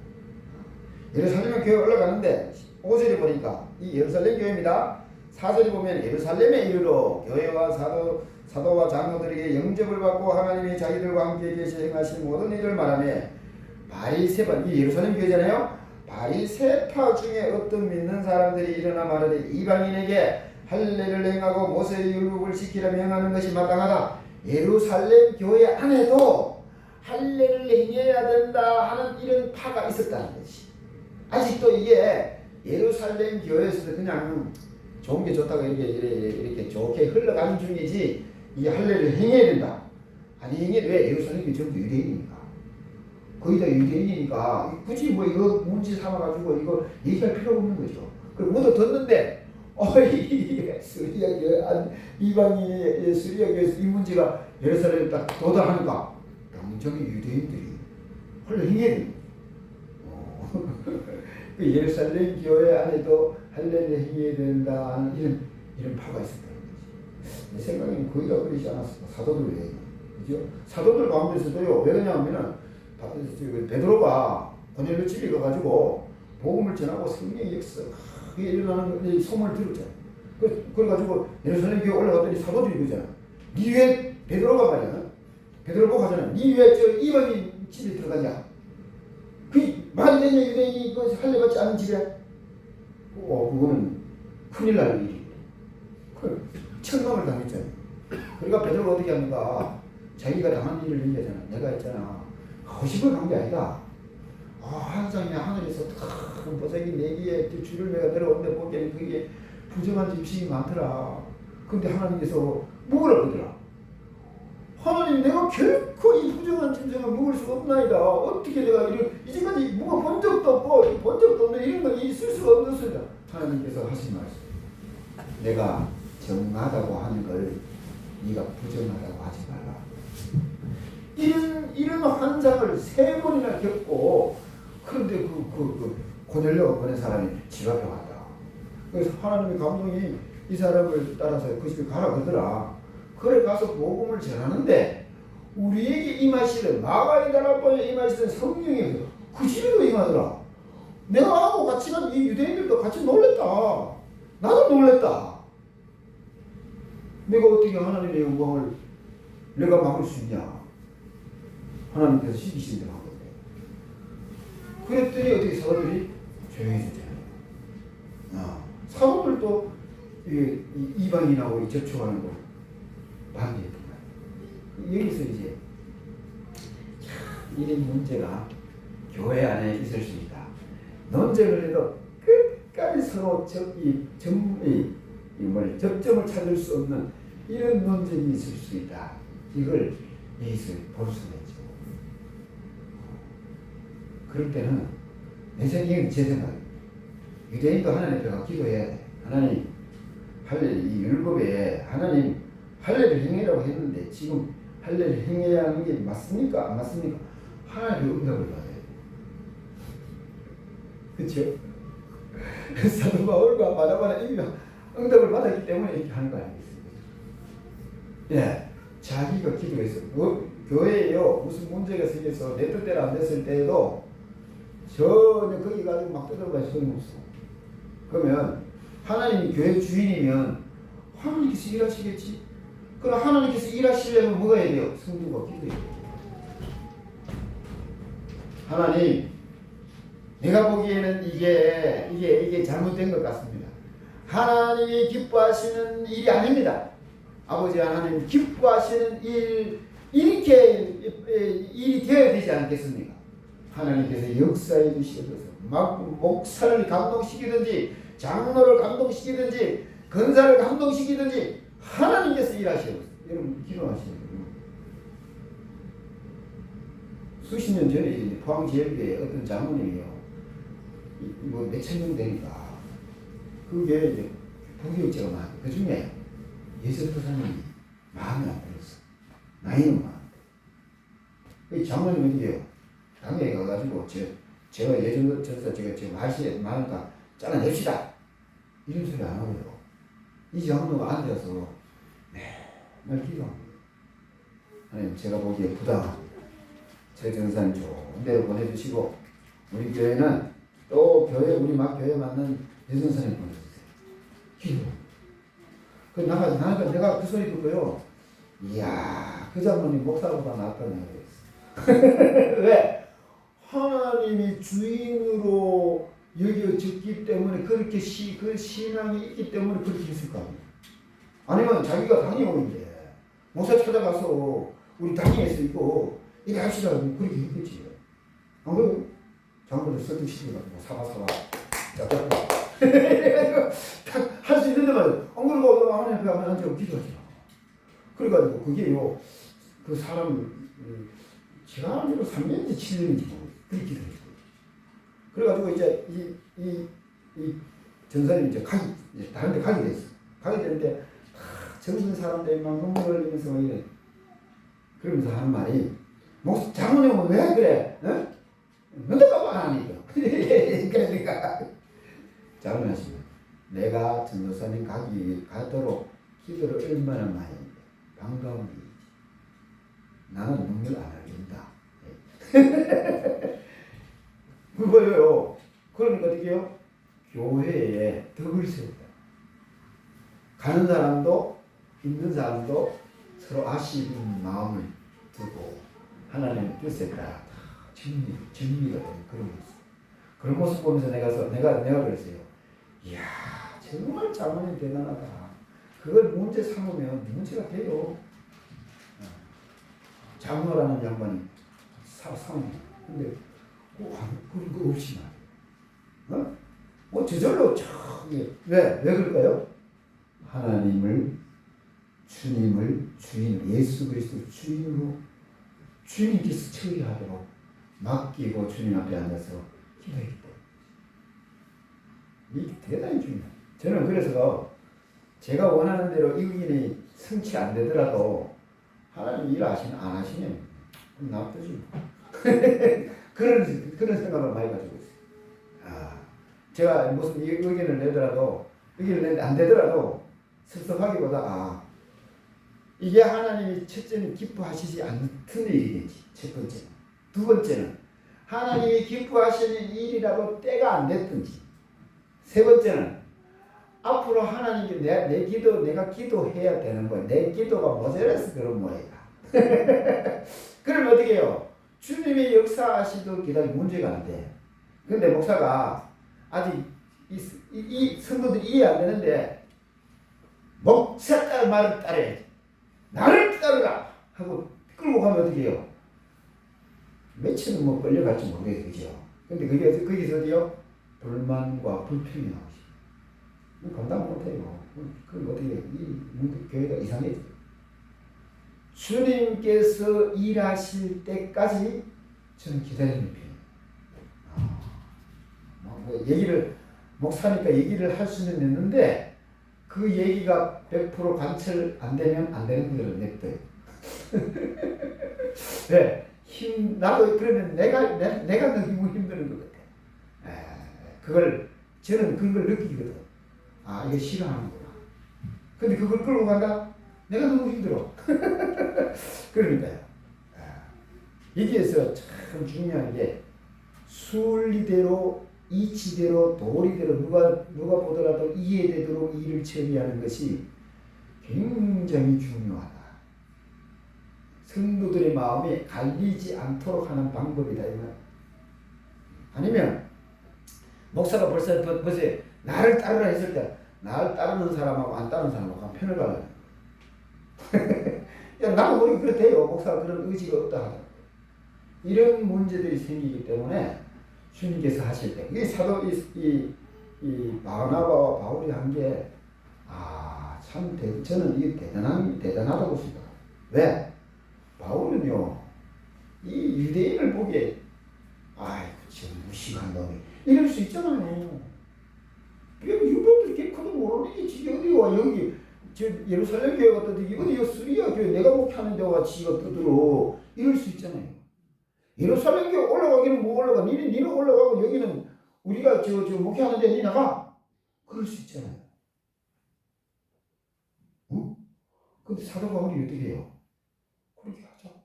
예루살렘 교회에 올라가는데 5절에 보니까 이 예루살렘 교회입니다. 4절에 보면 예루살렘에 이르러 교회와 사도와 장로들에게 영접을 받고 하나님이 자기들과 함께 계시 행하신 모든 일을 말하며 바리새파, 이 예루살렘 교회잖아요. 바리새파 중에 어떤 믿는 사람들이 일어나 말하되 이방인에게 할례를 행하고 모세의 율법을 지키라 명하는 것이 마땅하다. 예루살렘 교회 안에도 할례를 행해야 된다 하는 이런 파가 있었다는 것이. 아직도 이게 예루살렘 교회에서도 그냥 좋은 게 좋다고 이렇게 좋게 흘러가는 중이지, 이 할례를 행해야 된다. 아니, 왜? 예루살렘 교회 전부 유대인이니까. 거의 다 유대인이니까 굳이 뭐 이거 문제 삼아가지고 이거 얘기할 필요가 없는 거죠. 그리고 모두 듣는데 이방인의 수리아교에서 이 문제가 예루살렘에 딱 도달하니까 당장에 유대인들이 할례 행해야 됩니다. 그 예루살렘 교회 안에도 할례를 행해야 된다 하는 이런 파가 있었다는 거지. 내 생각에는 거의 다 그러지 않았을까. 사도들 외에. 그죠? 사도들 가운데서도요. 왜 그러냐면은 베드로가 고넬료 집에 가가지고 복음을 전하고 성령의 역사 그게 일어나는 소문을 들었잖아. 그래가지고 예루살렘 교회 올라갔더니 사도들이 그러잖아. 니 왜 베드로가 말이야? 베드로 보고 하잖아. 니 왜 저 이방인 집에 들어가냐? 그 말이 되냐 유대인이 그 할례받지 않은 집에 그거는 큰일 날 일이에요. 철망을 당했잖아요. 그러니까 베드로가 어떻게 합니까? 자기가 당한 일을 얘기하잖아. 내가 했잖아. 허심을 간 게 아니다. 환상이 하늘에서 큰 보석이 4개의 줄을 매가 내려오는데 보기에는 그게 부정한 짐승이 많더라. 근데 하나님께서 먹으라 그러더라. 하나님, 내가 결코 이 부정한 짐승을 먹을 수 없나이다. 어떻게 내가 이제까지 먹어본 적도 없고 본 적도 없는 이런 거 있을 수가 없었습니다. 하나님께서 하신 말씀, 내가 정하다고 하는 걸 네가 부정하다고 하지 말라. 이런 환상을 3번이나 겪고, 그런데 고넬료가 보낸 사람이 집 앞에 왔다. 그래서 하나님의 감동이 이 사람을 따라서 그 집에 가라 그러더라. 그래 가서 복음을 전하는데 우리에게 임하시는 마가의 나라보에 임하시는 성령이 그 집에도 임하더라. 내가 하고 같이 간 이 유대인들도 같이 놀랬다. 나도 놀랬다. 내가 어떻게 하나님의 영광을 내가 막을 수 있냐. 하나님께서 시키신 대로 한 건데. 그랬더니 어떻게 사도들이 조용해졌잖아요. 사도들도 이방인하고 접촉하는 거 반대했던 거예요. 여기서 이제 이런 문제가 교회 안에 있을 수 있다. 논쟁을 해도 끝까지 서로 접점을 찾을 수 없는 이런 논쟁이 있을 수 있다. 이걸 여기서 볼 수가 있죠. 그럴 때는 내 생각은 제 생각입니다. 유대인도 하나님 앞에 기도해야 돼. 하나님, 할례 이 율법에 하나님 할례를 행해라고 했는데 지금 할례를 행해야 하는 게 맞습니까? 안 맞습니까? 하나님의 응답을 받아야 돼. 그렇죠? 사도 바울과 바나바는 이미 응답을 받았기 때문에 이렇게 하는 거 아니겠습니까? 예, 자기가 기도해서 교회에요 무슨 문제가 생겨서 내 뜻대로 안 됐을 때에도 전혀 거기 가지고 막 떠들어봐야 소용없어. 그러면 하나님이 교회 주인이면 하나님께서 일하시겠지. 그럼 하나님께서 일하시려면 뭐가 해야 돼요? 성도가 기도해야 돼요. 하나님, 내가 보기에는 이게 잘못된 것 같습니다. 하나님이 기뻐하시는 일이 아닙니다. 아버지 하나님 기뻐하시는 이렇게 일이 되어야 되지 않겠습니까? 하나님께서 역사해 주시옵소서. 막 목사를 감동시키든지 장로를 감동시키든지 근사를 감동시키든지 하나님께서 일하시옵소서. 여러분 기도하시는 거예요. 수십 년 전에 포항지역에 어떤 장로님이요. 몇천 명 되니까 그게 이제 부교육자가 많아요. 그 중에 예수도사님이 마음에 안 들었어. 나이는 많은데. 그 장로님 어떻게 해요? 당에 가가지고 제가 예전 전서 제가 마시에 많으니까 잘라냅시다. 이런 소리 안 하고요. 이 장로가 앉아서 맨날 기도합니다. 하나님, 제가 보기에 부당합니다. 제 전사님 좋은 데로 보내주시고 우리 교회는 또 우리 막 교회 맞는 예전사님 보내주세요. 기도. 그 내가 그 소리 듣고요. 이야, 그 장로님 목사보다 낫다네. 왜? 하나님이 주인으로 여겨졌기 때문에 그렇게 그 신앙이 있기 때문에 그렇게 했을 거 아니에요. 아니면 자기가 당이오는데 목사 찾아가서 우리 당에서 있고 이래 합시다 그렇게 했겠지. 안 그래요? 장로들 설득시켜가지고 사바 짭짭 할 수 있는데 말이야. 안 그러고 하나님 앞에 가면 앉아서 기도하지. 그래가지고 그게요, 그 사람 제가 알기로 3년인지 7년인지 그렇게 기도했어요. 그래가지고 이제 이 전사님이 이제 다른 데 가게 됐어. 가게 되는데 젊은 사람들이 막 눈물 흘리면서 막 이래. 그러면서 하는 말이 장로님은 왜 그래? 어? 너도 안 하니까. 그러니까 장로하시면 내가 전도사님 가도록 기도를 얼마나 많이 했는데 반가운 일이지. 나는 능력 안 알린다. 그거예요. 그러니까 어떻게 해요? 교회에 덕을 세우다. 가는 사람도 있는 사람도 서로 아쉬운 마음을 두고 하나님의 뜻에 따라 정리가 되는 그런 모습. 그런 모습 보면서 내가 그랬어요. 이야, 정말 장로님 대단하다. 그걸 문제 삼으면 문제가 돼요. 장로라는 양반이 삼으면. 근데 그런 거 없이 말이에요. 뭐 저절로 왜 그럴까요? 하나님을 주님을 주인 예수 그리스도 주인으로 주님께서 처리하도록 맡기고 주님 앞에 앉아서 기도했기 때문에 이게 대단히 중요해요. 저는 그래서 제가 원하는 대로 이익이 성취 안 되더라도 하나님 일 안 하시면 놔두지 그런 생각을 많이 가지고 있어요. 제가 무슨 의견을 내더라도 의견을 안 되더라도 섭섭하기보다 이게 하나님이 첫째는 기뻐하시지 않는 일이겠지. 첫 번째는. 두 번째는 하나님이 기뻐하시는 일이라도 때가 안 됐든지. 세 번째는 앞으로 하나님이 내가 기도해야 되는 거야. 내 기도가 모자라서 그런 모양이다. 그러면 어떻게 해요? 주님의 역사하시도 기다리고 문제가 안 돼. 근데 목사가 아직 이 성도들이 이해 안 되는데 목사 딸 말을 따라야지. 나를 따르라 하고 끌고 가면 어떻게 해요? 며칠은 뭐 끌려갈지 모르겠어요. 그죠? 근데 거기서 어디요? 불만과 불평이 나오지. 감당 못해요. 그럼 어떻게 해요? 이 교회가 이상해져요. 주님께서 일하실 때까지 저는 기다리는 편이에요. 목사니까 얘기를 할 수는 있는데 그 얘기가 100% 관철 안 되면 안 되는 분들은 냅둬요. 네, 나도 그러면 내가 너무 힘드는 것 같아. 저는 그걸 느끼거든. 이거 싫어하는구나. 근데 그걸 끌고 간다? 내가 너무 힘들어. 그러니까요. 여기에서 참 중요한 게 순리대로 이치대로 도리대로 누가 보더라도 이해되도록 일을 처리하는 것이 굉장히 중요하다. 성도들의 마음이 갈리지 않도록 하는 방법이다. 아니면 목사가 벌써 나를 따르라 했을 때 나를 따르는 사람하고 안 따르는 사람하고 편을 가려는 거야. 나도 모르게 그렇대요. 목사가 그런 의지가 없다 하더라고요. 이런 문제들이 생기기 때문에 주님께서 하실 때, 이 바나바와 바울이 한 게, 저는 이게 대단하다고 생각해요. 왜? 바울은요, 이 유대인을 보기에, 저 무식한 놈이, 이럴 수 있잖아요. 유대인들이 개코도 모르는 게 지금 어디와 여기, 예루살렘 교회 갔다 어디가 수리아 교회 내가 목하는 데와 지가 떠들어. 이럴 수 있잖아요. 예루살렘 교회 올라가기는 못 올라가. 니는 올라가고 여기는 우리가 목회하는데 니 나가. 그럴 수 있잖아요. 근데 사도 바울이 어떻게 해요? 그렇게 하죠.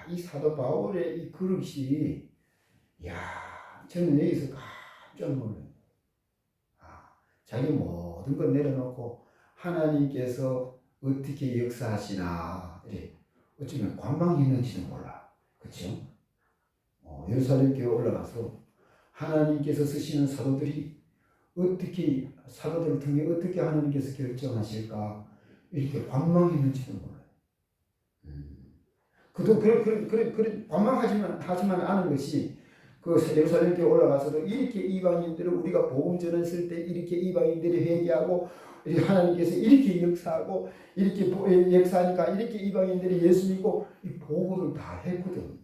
이 사도 바울의 이 그릇이, 저는 여기서 깜짝 놀라요. 자기 모든 걸 내려놓고 하나님께서 어떻게 역사하시나, 어쩌면 관망했는지도 몰라. 그렇죠? 예루살렘 교회 올라가서 하나님께서 쓰시는 사도들을 통해 어떻게 하나님께서 결정하실까 이렇게 관망했는지도 몰라요. 그도 그런 관망하지만 않은 것이 그 예루살렘 교회 올라가서도 이렇게 이방인들을 우리가 복음 전했을 때 이렇게 이방인들이 회개하고 하나님께서 이렇게 역사하고 이렇게 역사하니까 이렇게 이방인들이 예수 믿고 이 보고를 다 했거든.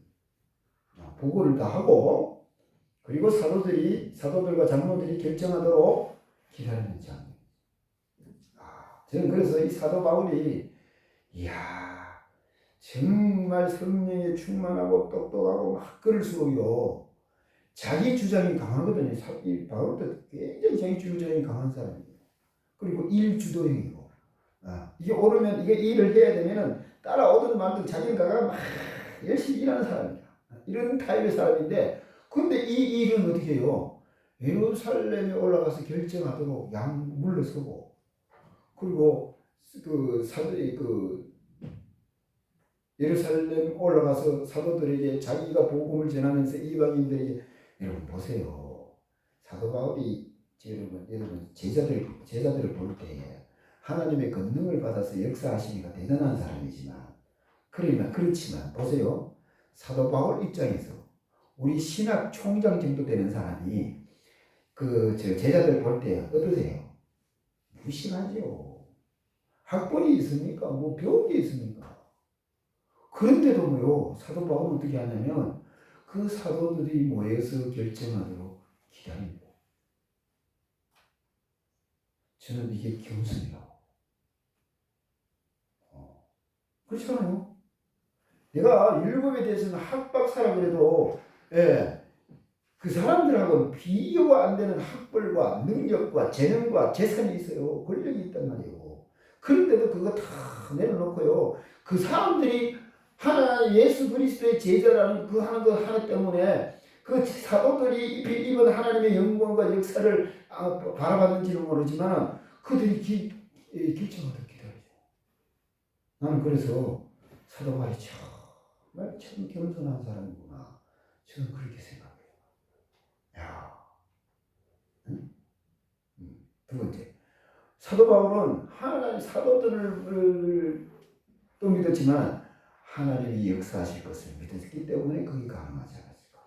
보고를 다 하고 그리고 사도들과 장로들이 결정하도록 기다리는 장면. 저는 그래서 이 사도 바울이 정말 성령에 충만하고 똑똑하고 막 그럴수록요 자기 주장이 강하거든요. 이 바울도 굉장히 자기 주장이 강한 사람이에요. 그리고 일주도형이고 이게 오르면 이게 일을 해야 되면은 따라오든 말든 자기가 막 열심히 일하는 사람이야. 이런 타입의 사람인데 근데 이 일은 어떻게 해요? 예루살렘에 올라가서 결정하도록 물러서고 그리고 예루살렘 올라가서 사도들에게 자기가 복음을 전하면서 이방인들에게 여러분 보세요. 사도 바울이 여러분 제자들을 볼 때 하나님의 권능을 받아서 역사하시니까 대단한 사람이지만 그렇지만 보세요. 사도 바울 입장에서 우리 신학 총장 정도 되는 사람이 제자들 볼 때 어떠세요? 무심하죠. 학벌이 있습니까? 뭐 배운 게 있습니까? 그런데도 뭐요, 사도 바울은 어떻게 하냐면 그 사도들이 모여서 결정하도록 기다립니다. 저는 이게 겸손이라고. 그렇잖아요. 내가 율법에 대해서는 학박사라 그래도 그 사람들하고는 비교가 안 되는 학벌과 능력과 재능과 재산이 있어요. 권력이 있단 말이에요. 그런데도 그거 다 내려놓고요. 그 사람들이 예수 그리스도의 제자라는 그 하는 거 하나 때문에 그 사도들이 입은 하나님의 영광과 역사를 바라봤는지는 모르지만 그들이 결정하도록 기다리죠. 나는 그래서 사도 바울이 정말 참 겸손한 사람이구나. 저는 그렇게 생각해요. 야, 응? 두 번째, 사도 바울은 하나님 사도들을 또 믿었지만 하나님이 역사하실 것을 믿었기 때문에 그게 가능하지 않았을까.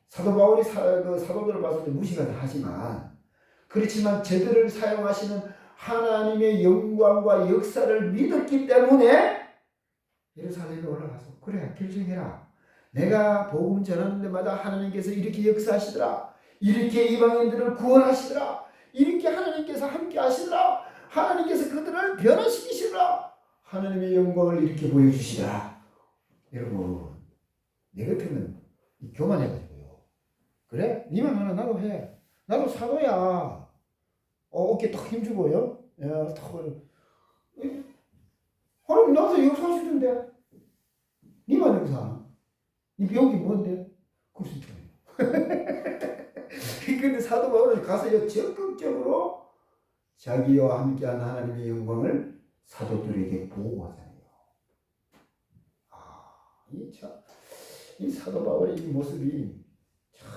사도 바울이 사도들을 봤을 때 무시가 하지만 그렇지만 저들을 사용하시는 하나님의 영광과 역사를 믿었기 때문에 예루살렘에 올라가서 그래 결정해라. 내가 복음 전하는 데마다 하나님께서 이렇게 역사하시더라. 이렇게 이방인들을 구원하시더라. 이렇게 하나님께서 함께 하시더라. 하나님께서 그들을 변화시키시더라. 하나님의 영광을 이렇게 보여주시더라. 여러분, 내 같으면 교만해가지고요. 그래? 니만 하나 나도 해. 나도 사도야. 어깨 딱 힘주고요. 야, 딱. 하나님 나도 역사하시던데. 니만 역사. 니 배운 게 뭔데? 그럴 수 있잖아요. 근데 사도 바울은 가서 적극적으로 자기와 함께한 하나님의 영광을 사도들에게 보호하잖아요. 이 사도 바울의 이 모습이 참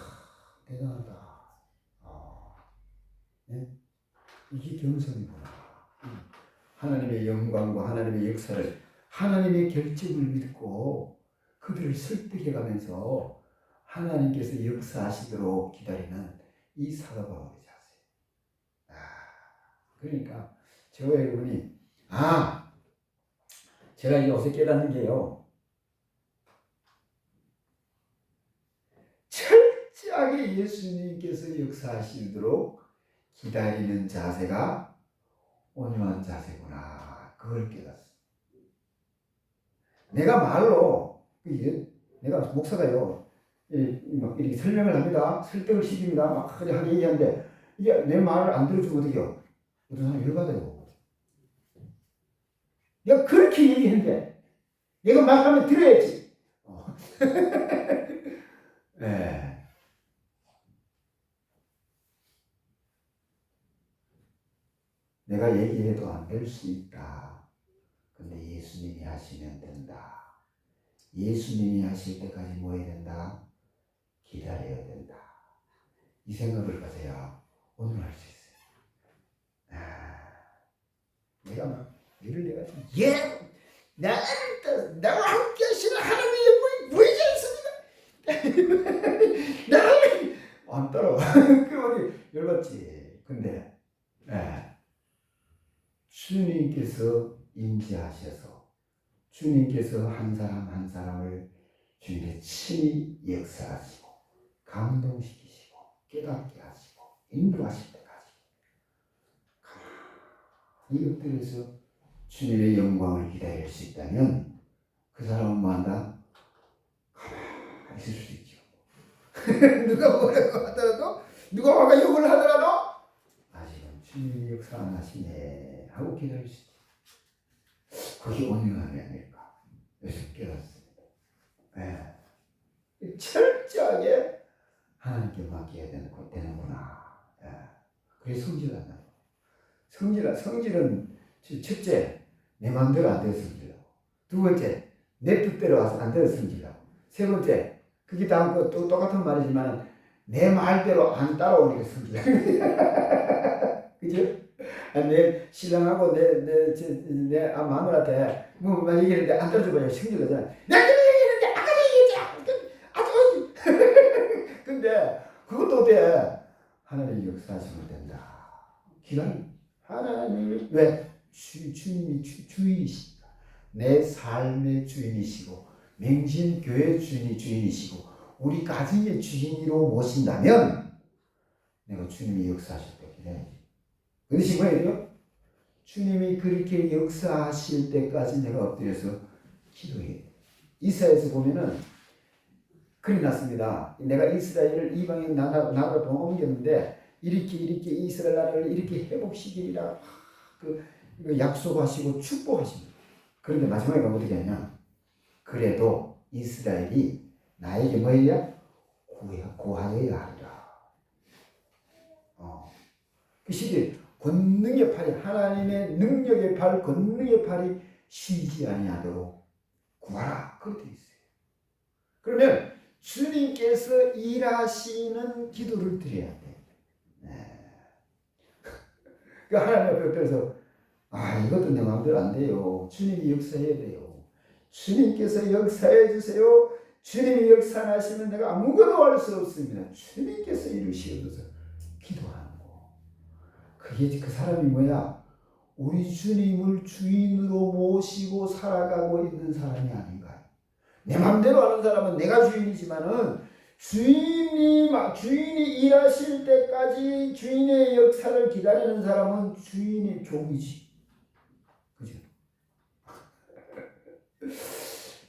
대단하다. 네? 이게 겸손이구나. 하나님의 영광과 하나님의 역사를 하나님의 결정을 믿고 그들을 설득해가면서 하나님께서 역사하시도록 기다리는 이 사도 바울의 자세. 그러니까 저와 여러분이 제가 요새 깨닫는 게요. 철저하게 예수님께서 역사하시도록 기다리는 자세가 온유한 자세구나. 그걸 깨닫습니다. 내가 말로 내가 목사가요. 막 이렇게 설명을 합니다. 설득을 시킵니다. 막 하게 얘기하는데 이게 내 말을 안 들어주면 어떡해요? 어떤 사람이 열받아요. 내가 그렇게 얘기했는데 내가 말하면 들어야지. 네. 내가 얘기해도 안 될 수 있다. 근데 예수님이 하시면 된다. 예수님이 하실 때까지 뭐 해야 된다? 기다려야 된다. 이 생각을 가져야 오늘 할 수 있어요. 내가 막 일을 내가 나와 함께 하시는 하나님의 영광이 보이지 않습니다. 나를 안 따라와. 그러니 열받지. 근데 주님께서 임재하셔서 주님께서 한 사람 한 사람을 주님의 친히 역사하시고 감동시키시고 깨닫게 하시고 인도하실 때까지 가만히 엎드려서 주님의 영광을 기다릴 수 있다면 그 사람은 뭐한다? 가만히 있을 수 있죠. 누가 뭐라고 하더라도 누가 와가 욕을 하더라도 아직은 주님이 역사 안 하시네 하고 기다릴 수 있죠. 그게 온유함이 아닐까 요즘 깨닫습니다. 철저하게 하나님께 맡겨야 되는구나. 그게 성질한다. 성질은 첫째 내 마음대로 안 돼서 성질하고, 두 번째 내 뜻대로 안 돼서 성질하고, 세 번째 그게 다 또 똑같은 말이지만 내 말대로 안 따라오니까 성질이야. 그죠? 내 신랑하고 내 마누라한테 뭐 얘기했는데 안 따라줘봐요. 성질 나잖아. 내가 얘기했는데 아까 얘기했지. 아주 근데 그것도 어때? 하나님 역사하시면 된다. 기간 하나님이 왜 주님이 주인이시니까 내 삶의 주인이시고 맹신교회 주인이시고 우리 가정의 주인으로 모신다면 내가 주님이 역사하실 때 기다려야지. 그것이 뭐예요? 주님이 그렇게 역사하실 때까지 내가 엎드려서 기도해. 이사야에서 보면은 글이 났습니다. 내가 이스라엘을 이방인 나라로 옮겼는데 이렇게 이스라엘 나라를 이렇게 회복시키리라 그 약속하시고 축복하십니다. 그런데 마지막에 어떻게 하냐? 그래도 이스라엘이 나에게 뭐야? 구하여야 하리라. 그 시기에 권능의 팔이 하나님의 능력의 팔, 권능의 팔이 쉬지 아니하도록 구하라. 그렇게 되어 있어요. 그러면 주님께서 일하시는 기도를 드려야 돼. 그 하나님 앞에 엎드려서 이것도 내 마음대로 안 돼요. 주님이 역사해야 돼요. 주님께서 역사해 주세요. 주님이 역사하시면 내가 아무것도 할 수 없습니다. 주님께서 이루시옵소서 기도하는 거. 그게 그 사람이 뭐야? 우리 주님을 주인으로 모시고 살아가고 있는 사람이 아닌가. 내 마음대로 하는 사람은 내가 주인이지만은 주인이 일하실 때까지 주인의 역사를 기다리는 사람은 주인의 종이지. 그죠?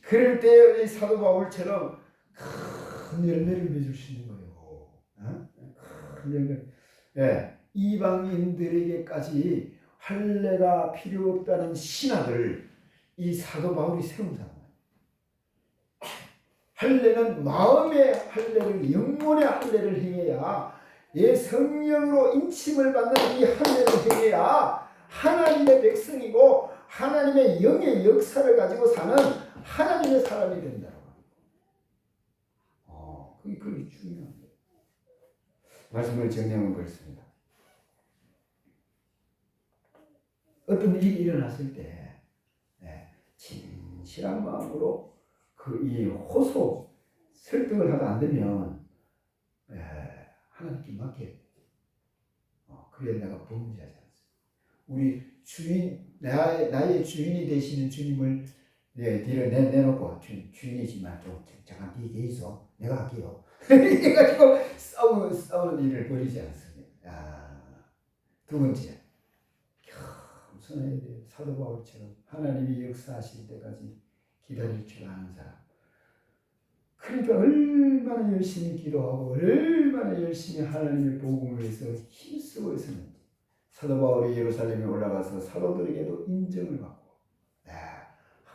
그럴 때 사도 바울처럼 큰 열매를 맺을 수 있는 거예요. 큰 열매. 예, 이방인들에게까지 할례가 필요 없다는 신학을 이 사도 바울이 세운 사람. 할례는 마음의 할례를 영혼의 할례를 행해야 성령으로 인침을 받는 이 할례를 행해야 하나님의 백성이고 하나님의 영의 역사를 가지고 사는 하나님의 사람이 된다고. 그게 중요한 거예요. 말씀을 정리하면 그렇습니다. 어떤 일이 일어났을 때 진실한 마음으로 이 호소 설득을 하다 안 되면 하나님께 맡겨야 돼. 그래야 내가 범죄하지 않습니다. 우리 주인 나의 주인이 되시는 주님을 뒤로 내놓고 주인이지만 좀 잠깐 뒤에 있어. 내가 할게요. 이래가지고 싸우는 일을 벌이지 않습니다. 두 번째, 겸손해야 돼요. 사도 바울처럼 하나님이 역사하실 때까지 기다릴 줄 아는 사람. 그러니까 얼마나 열심히 기도하고 얼마나 열심히 하나님의 복음을 위해서 힘쓰고 있었는지. 사도 바울이 예루살렘에 올라가서 사도들에게도 인정을 받고.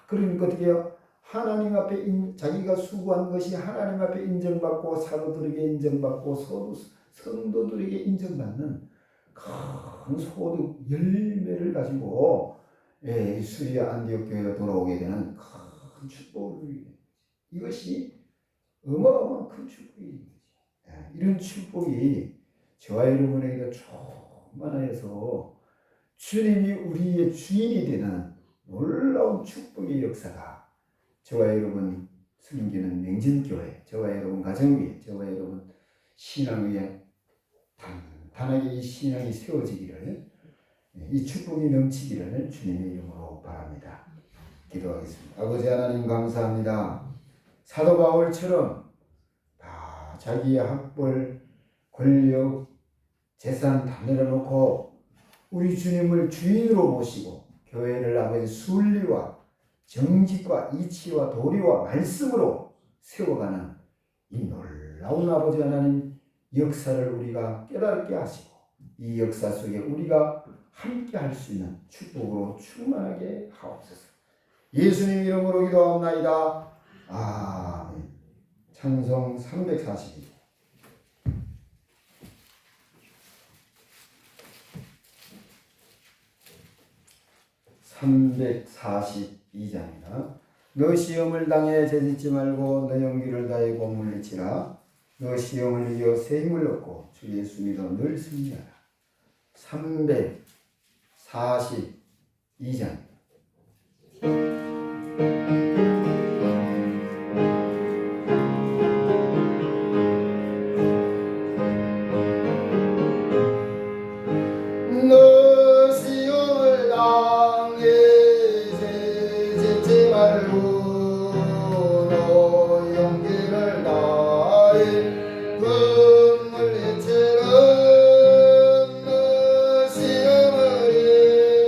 그러니까 어떻게 해요? 하나님 앞에 자기가 수고한 것이 하나님 앞에 인정받고 사도들에게 인정받고 성도들에게 인정받는 큰 소득 열매를 가지고 수리아 안디옥 교회로 돌아오게 되는 큰 축복을 누리게 됩니다. 이것이 어마어마한 큰 축복입니다. 이런 축복이 저와 여러분에게 충만하여서 주님이 우리의 주인이 되는 놀라운 축복의 역사가 저와 여러분 섬기는 맹진교회, 저와 여러분 가정위에, 저와 여러분 신앙위에 단단하게 이 신앙이 세워지기를, 이 축복이 넘치기를 주님의 이름으로 바랍니다. 기도하겠습니다. 아버지 하나님 감사합니다. 사도 바울처럼 다 자기의 학벌, 권력, 재산 다 내려놓고 우리 주님을 주인으로 모시고 교회를 아버지 순리와 정직과 이치와 도리와 말씀으로 세워가는 이 놀라운 아버지 하나님 역사를 우리가 깨닫게 하시고 이 역사 속에 우리가 함께 할 수 있는 축복으로 충만하게 하옵소서. 예수님 이름으로 기도하옵나이다. 아멘. 찬송 342. 342장입니다. 너 시험을 당해 죄짓지 말고 너 용기를 다하고 물리치라. 너 시험을 이겨 새 힘을 얻고 주 예수 믿어 늘 승리하라. 342장. 너 시험을 당해 죄짓지 말고 너 용기를 다해 물리치라. 너 시험을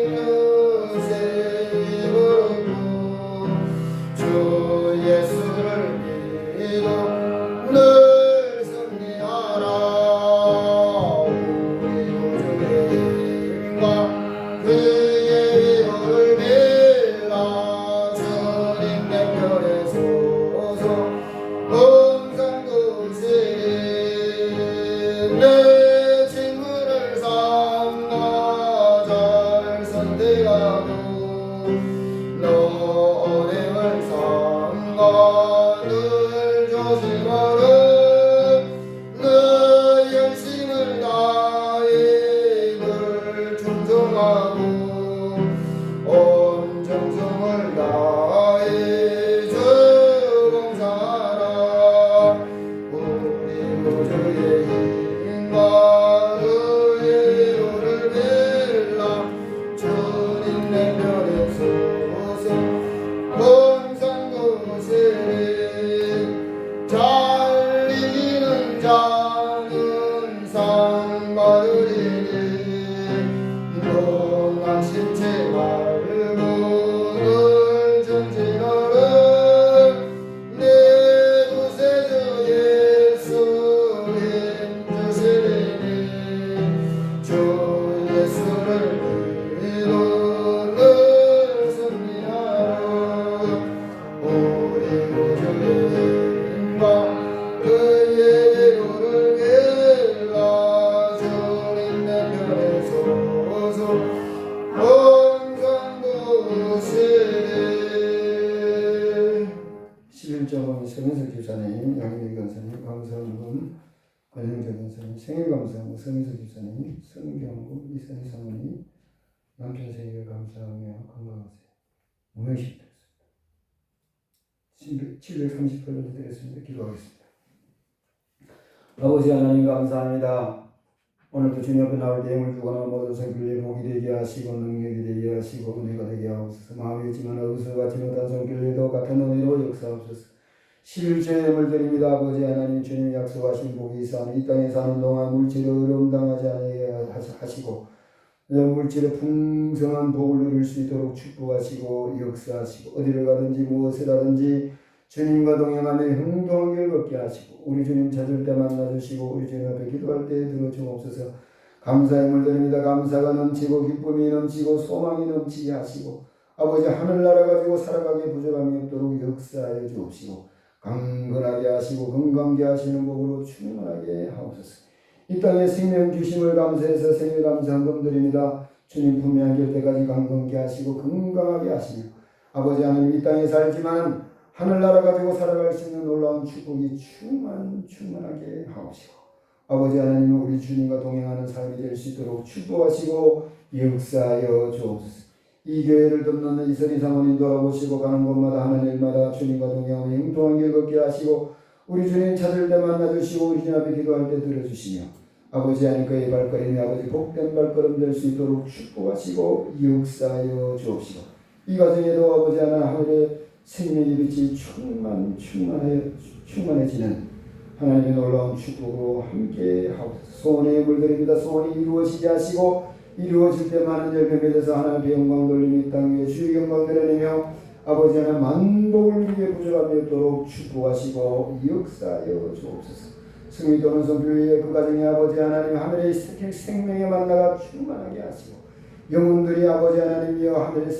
이겨 새 힘을 얻고 주 예수를 믿어 늘 승리하라. 그의 위로를 빌라 주님 내 편에 서서 범상도시리 내 친구를 삼가 잘 선택하고 너 언행을 삼가 늘 조심하라. 너 열심을 다해 늘 충성하고 온 정성을 다해 주 봉사하라. 우리 구주의 힘과 그의 위로를 빌라 주님 내 편에 서서 범상도시리 잘 이기는 자는 상 받으리니 너 낙심치 말고 늘 전진하라. 내 구세주 예수 힘 주시리니 주 예수를 믿어 늘 승리하라. 우리 구주의 힘과 그의 위로를 빌라 주님 내 편에 서서 범상도시리. 11점은 서민석 집사님, 양민희 권사님, 감사원금, 권영재 권사님, 생일 감사하고 서민석 집사님, 성경금, 이선희 사모님, 남편 생일 감사하며 건강하세요. 무명식 드렸습니다. 738번 드렸습니다. 기도하겠습니다. 아버지 하나님 감사합니다. 오늘도 주님 앞에 나올 때 힘을 주거나 모든 손길에 복이 되게 하시고 능력이 되게 하시고 은혜가 되게 하옵소서. 마음이 있지만 어디서 같지 못한 손길에도 같은 은혜로 역사하옵소서. 11조의 힘을 드립니다. 아버지 하나님 주님 약속하신 복이 있사오니 이 땅에 사는 동안 물질에 어려움 당하지 않게 하시고 물질에 풍성한 복을 누릴 수 있도록 축복하시고 역사하시고 어디를 가든지 무엇을 하든지 주님과 동행하며 흥동한 길 걷게 하시고 우리 주님 찾을 때 만나주시고 우리 주님 앞에 기도할 때 들어주옵소서. 감사의 물 드립니다. 감사가 넘치고 기쁨이 넘치고 소망이 넘치게 하시고 아버지 하늘나라 가지고 살아가기 부족함이 없도록 역사하여 주옵시고 강건하게 하시고 건강하게 하시는 복으로 충만하게 하옵소서. 이 땅에 생명 주심을 감사해서 생일 감사한금 드립니다. 주님 품에 안길 때까지 강건하게 하시고 건강하게 하시며 아버지 하나님 이 땅에 살지만 하늘나라 가지고 살아갈 수 있는 놀라운 축복이 충만하게 하옵시고 아버지 하나님 우리 주님과 동행하는 삶이 될 수 있도록 축복하시고 역사하여 주옵소서. 이 교회를 돕는 이선희 사모님 돌아보시고 가는 곳마다 하는 일마다 주님과 동행하며 행동한 길 걷게 하시고 우리 주님 찾을 때 만나주시고 우리 주님 앞에 기도할 때 들어주시며 아버지 하나님 그의 발걸음이 아버지 복된 발걸음 될 수 있도록 축복하시고 역사하여 주옵시고 이 과정에도 아버지 하나님 생명의 빛이 충만해지는 하나님의 놀라운 축복으로 함께 하옵소서. 소원의 물들입니다. 소원이 이루어지게 하시고 이루어질 때 많은 열매 맺어서 하나님의 영광 돌림이 땅 위에 주의 영광 드러내며 아버지 하나님 만복을 위해 부족함이 없도록 축복하시고 역사하여 주옵소서. 승리 또는 성교회의 그 가정에 아버지 하나님 하늘의 생명의 만나가 충만하게 하시고 영혼들이 아버지 하나님이여 하늘의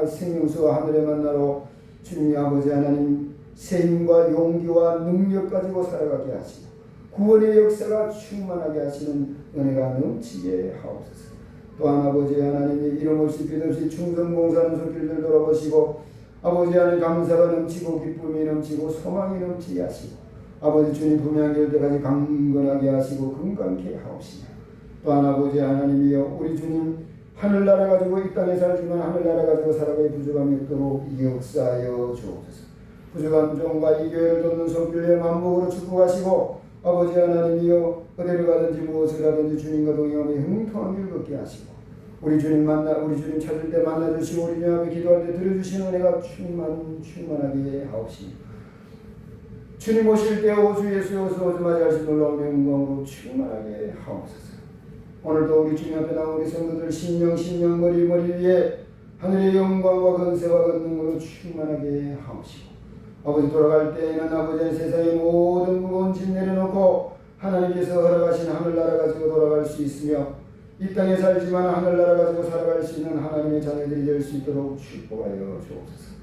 생명수와 하늘의 만나로 주님 아버지 하나님 새 힘과 용기와 능력 가지고 살아가게 하시고 구원의 역사가 충만하게 하시는 은혜가 넘치게 하옵소서. 또한 아버지 하나님이 이름 없이 빛 없이 충성봉사하는 손길들 돌아보시고 아버지 하나님 감사가 넘치고 기쁨이 넘치고 소망이 넘치게 하시고 아버지 주님 분명할 때까지 강건하게 하시고 건강케 하옵시며 또한 아버지 하나님이여 우리 주님 하늘나라 가지고 이 땅에 살지만 하늘나라 가지고 살아가기 부족함이 없도록 역사하여 주옵소서. 부족한 종과 이 교회를 돕는 성교의 만복으로 축복하시고 아버지 하나님이여 어디를 가든지 무엇을 하든지 주님과 동행하며 형통한 길 걷게 하시고 우리 주님 찾을 때 만나주시고 우리 주님 앞에 기도할 때 들어주시는 은혜가 충만하게 하옵시며 주님 오실 때 오주 예수 오수 맞이하신 놀라운 영광으로 충만하게 하옵소서. 오늘도 우리 주님 앞에 나온 우리 성도들 심령 머리 위에 하늘의 영광과 건세와 권능으로 충만하게 하옵시고 아버지 돌아갈 때에는 아버지의 세상의 모든 무거운 짐 내려놓고 하나님께서 허락하신 하늘나라 가지고 돌아갈 수 있으며 이 땅에 살지만 하늘나라 가지고 살아갈 수 있는 하나님의 자녀들이 될 수 있도록 축복하여 주옵소서.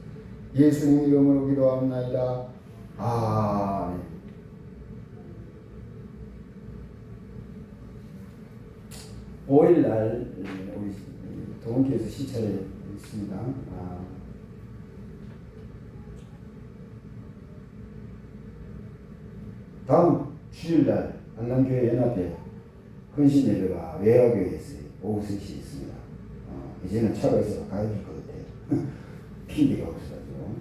예수님 이름으로 기도합나이다. 아멘. 5일날 우리 동원교에서 시차를 있습니다. 다음 주일날 안남교회 연합회 헌신 예배가 외화교회에서 오후 3시에 있습니다. 이제는 차가 있어서 가야 될 것 같아요. 핑계가 없어가지고.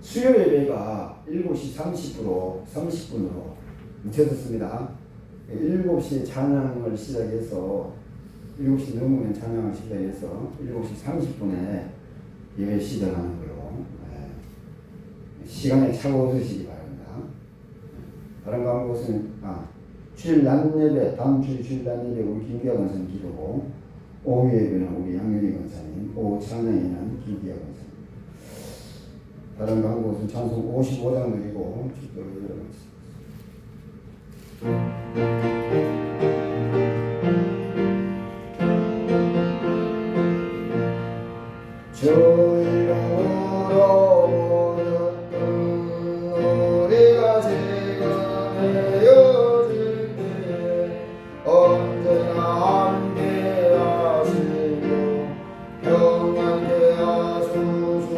수요 예배가 7시 30분으로 묻혀졌습니다. 7시에 찬양을 시작해서 7시 넘으면 찬양을 시작해서 7시 30분에 예배 시작하는 거요. 시간에 차고 오시기 바랍니다. 다른 곳은 주일 낮 예배, 다음 주 주일 낮 예배 우리 김기아 권사님 기도고 오후 예배는 우리 양윤희 권사님, 오후 찬양에는 김기아 권사님. 다른 곳은 찬송 55장 드리고 기도를 우리가 지금 헤어질 때 언제나 함께 하시고 평안케 하소서.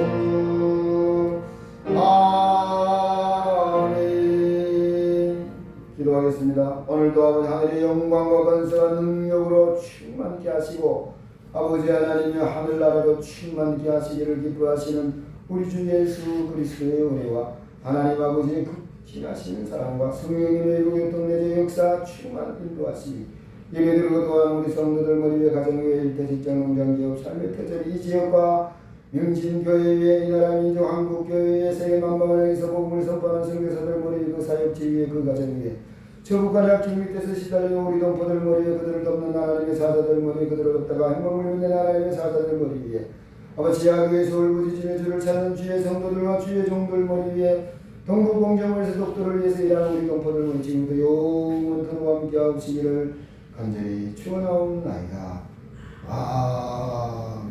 아멘. 기도하겠습니다. 오늘도 아버지 하늘의 영광과 건설한 능력으로 충만케 하시고 아버지 하나님의 하늘나라로 충만케 하시기를 기뻐하시는 우리 주 예수 그리스도의 은혜와 하나님 아버지의 극진하시는 사랑과 성령님의 이루겠던 내재 역사 충만 인도하시니 예배드리고 또한 우리 성도들 머리 위에 가정 위에 일대 직장 농장 기업 삶의 터전 이 지역과 명진교회 위에 이 나라 민족 한국교회 위에 세계 만방을 위해서 복음을 선포하는 선교사들 머리 위에 그 사역지 위에 그 가정 위에 저국간의 악중 밑에서 시달리는 우리 동포들 머리 위에 그들을 돕는 하나님의 사자들 머리 위에 그들을 돕다가 행복을 믿는 하나님의 사자들 머리 위에 아버지 야교에서 울부짖으며 주를 찾는 주의 성도들과 주의 종들 머리 위에 동부 공정을 세속도를 위해서 일하는 우리 동포들 머리 지금도 영원토록 함께 하시기를 간절히 축원하옵나이다. 아멘.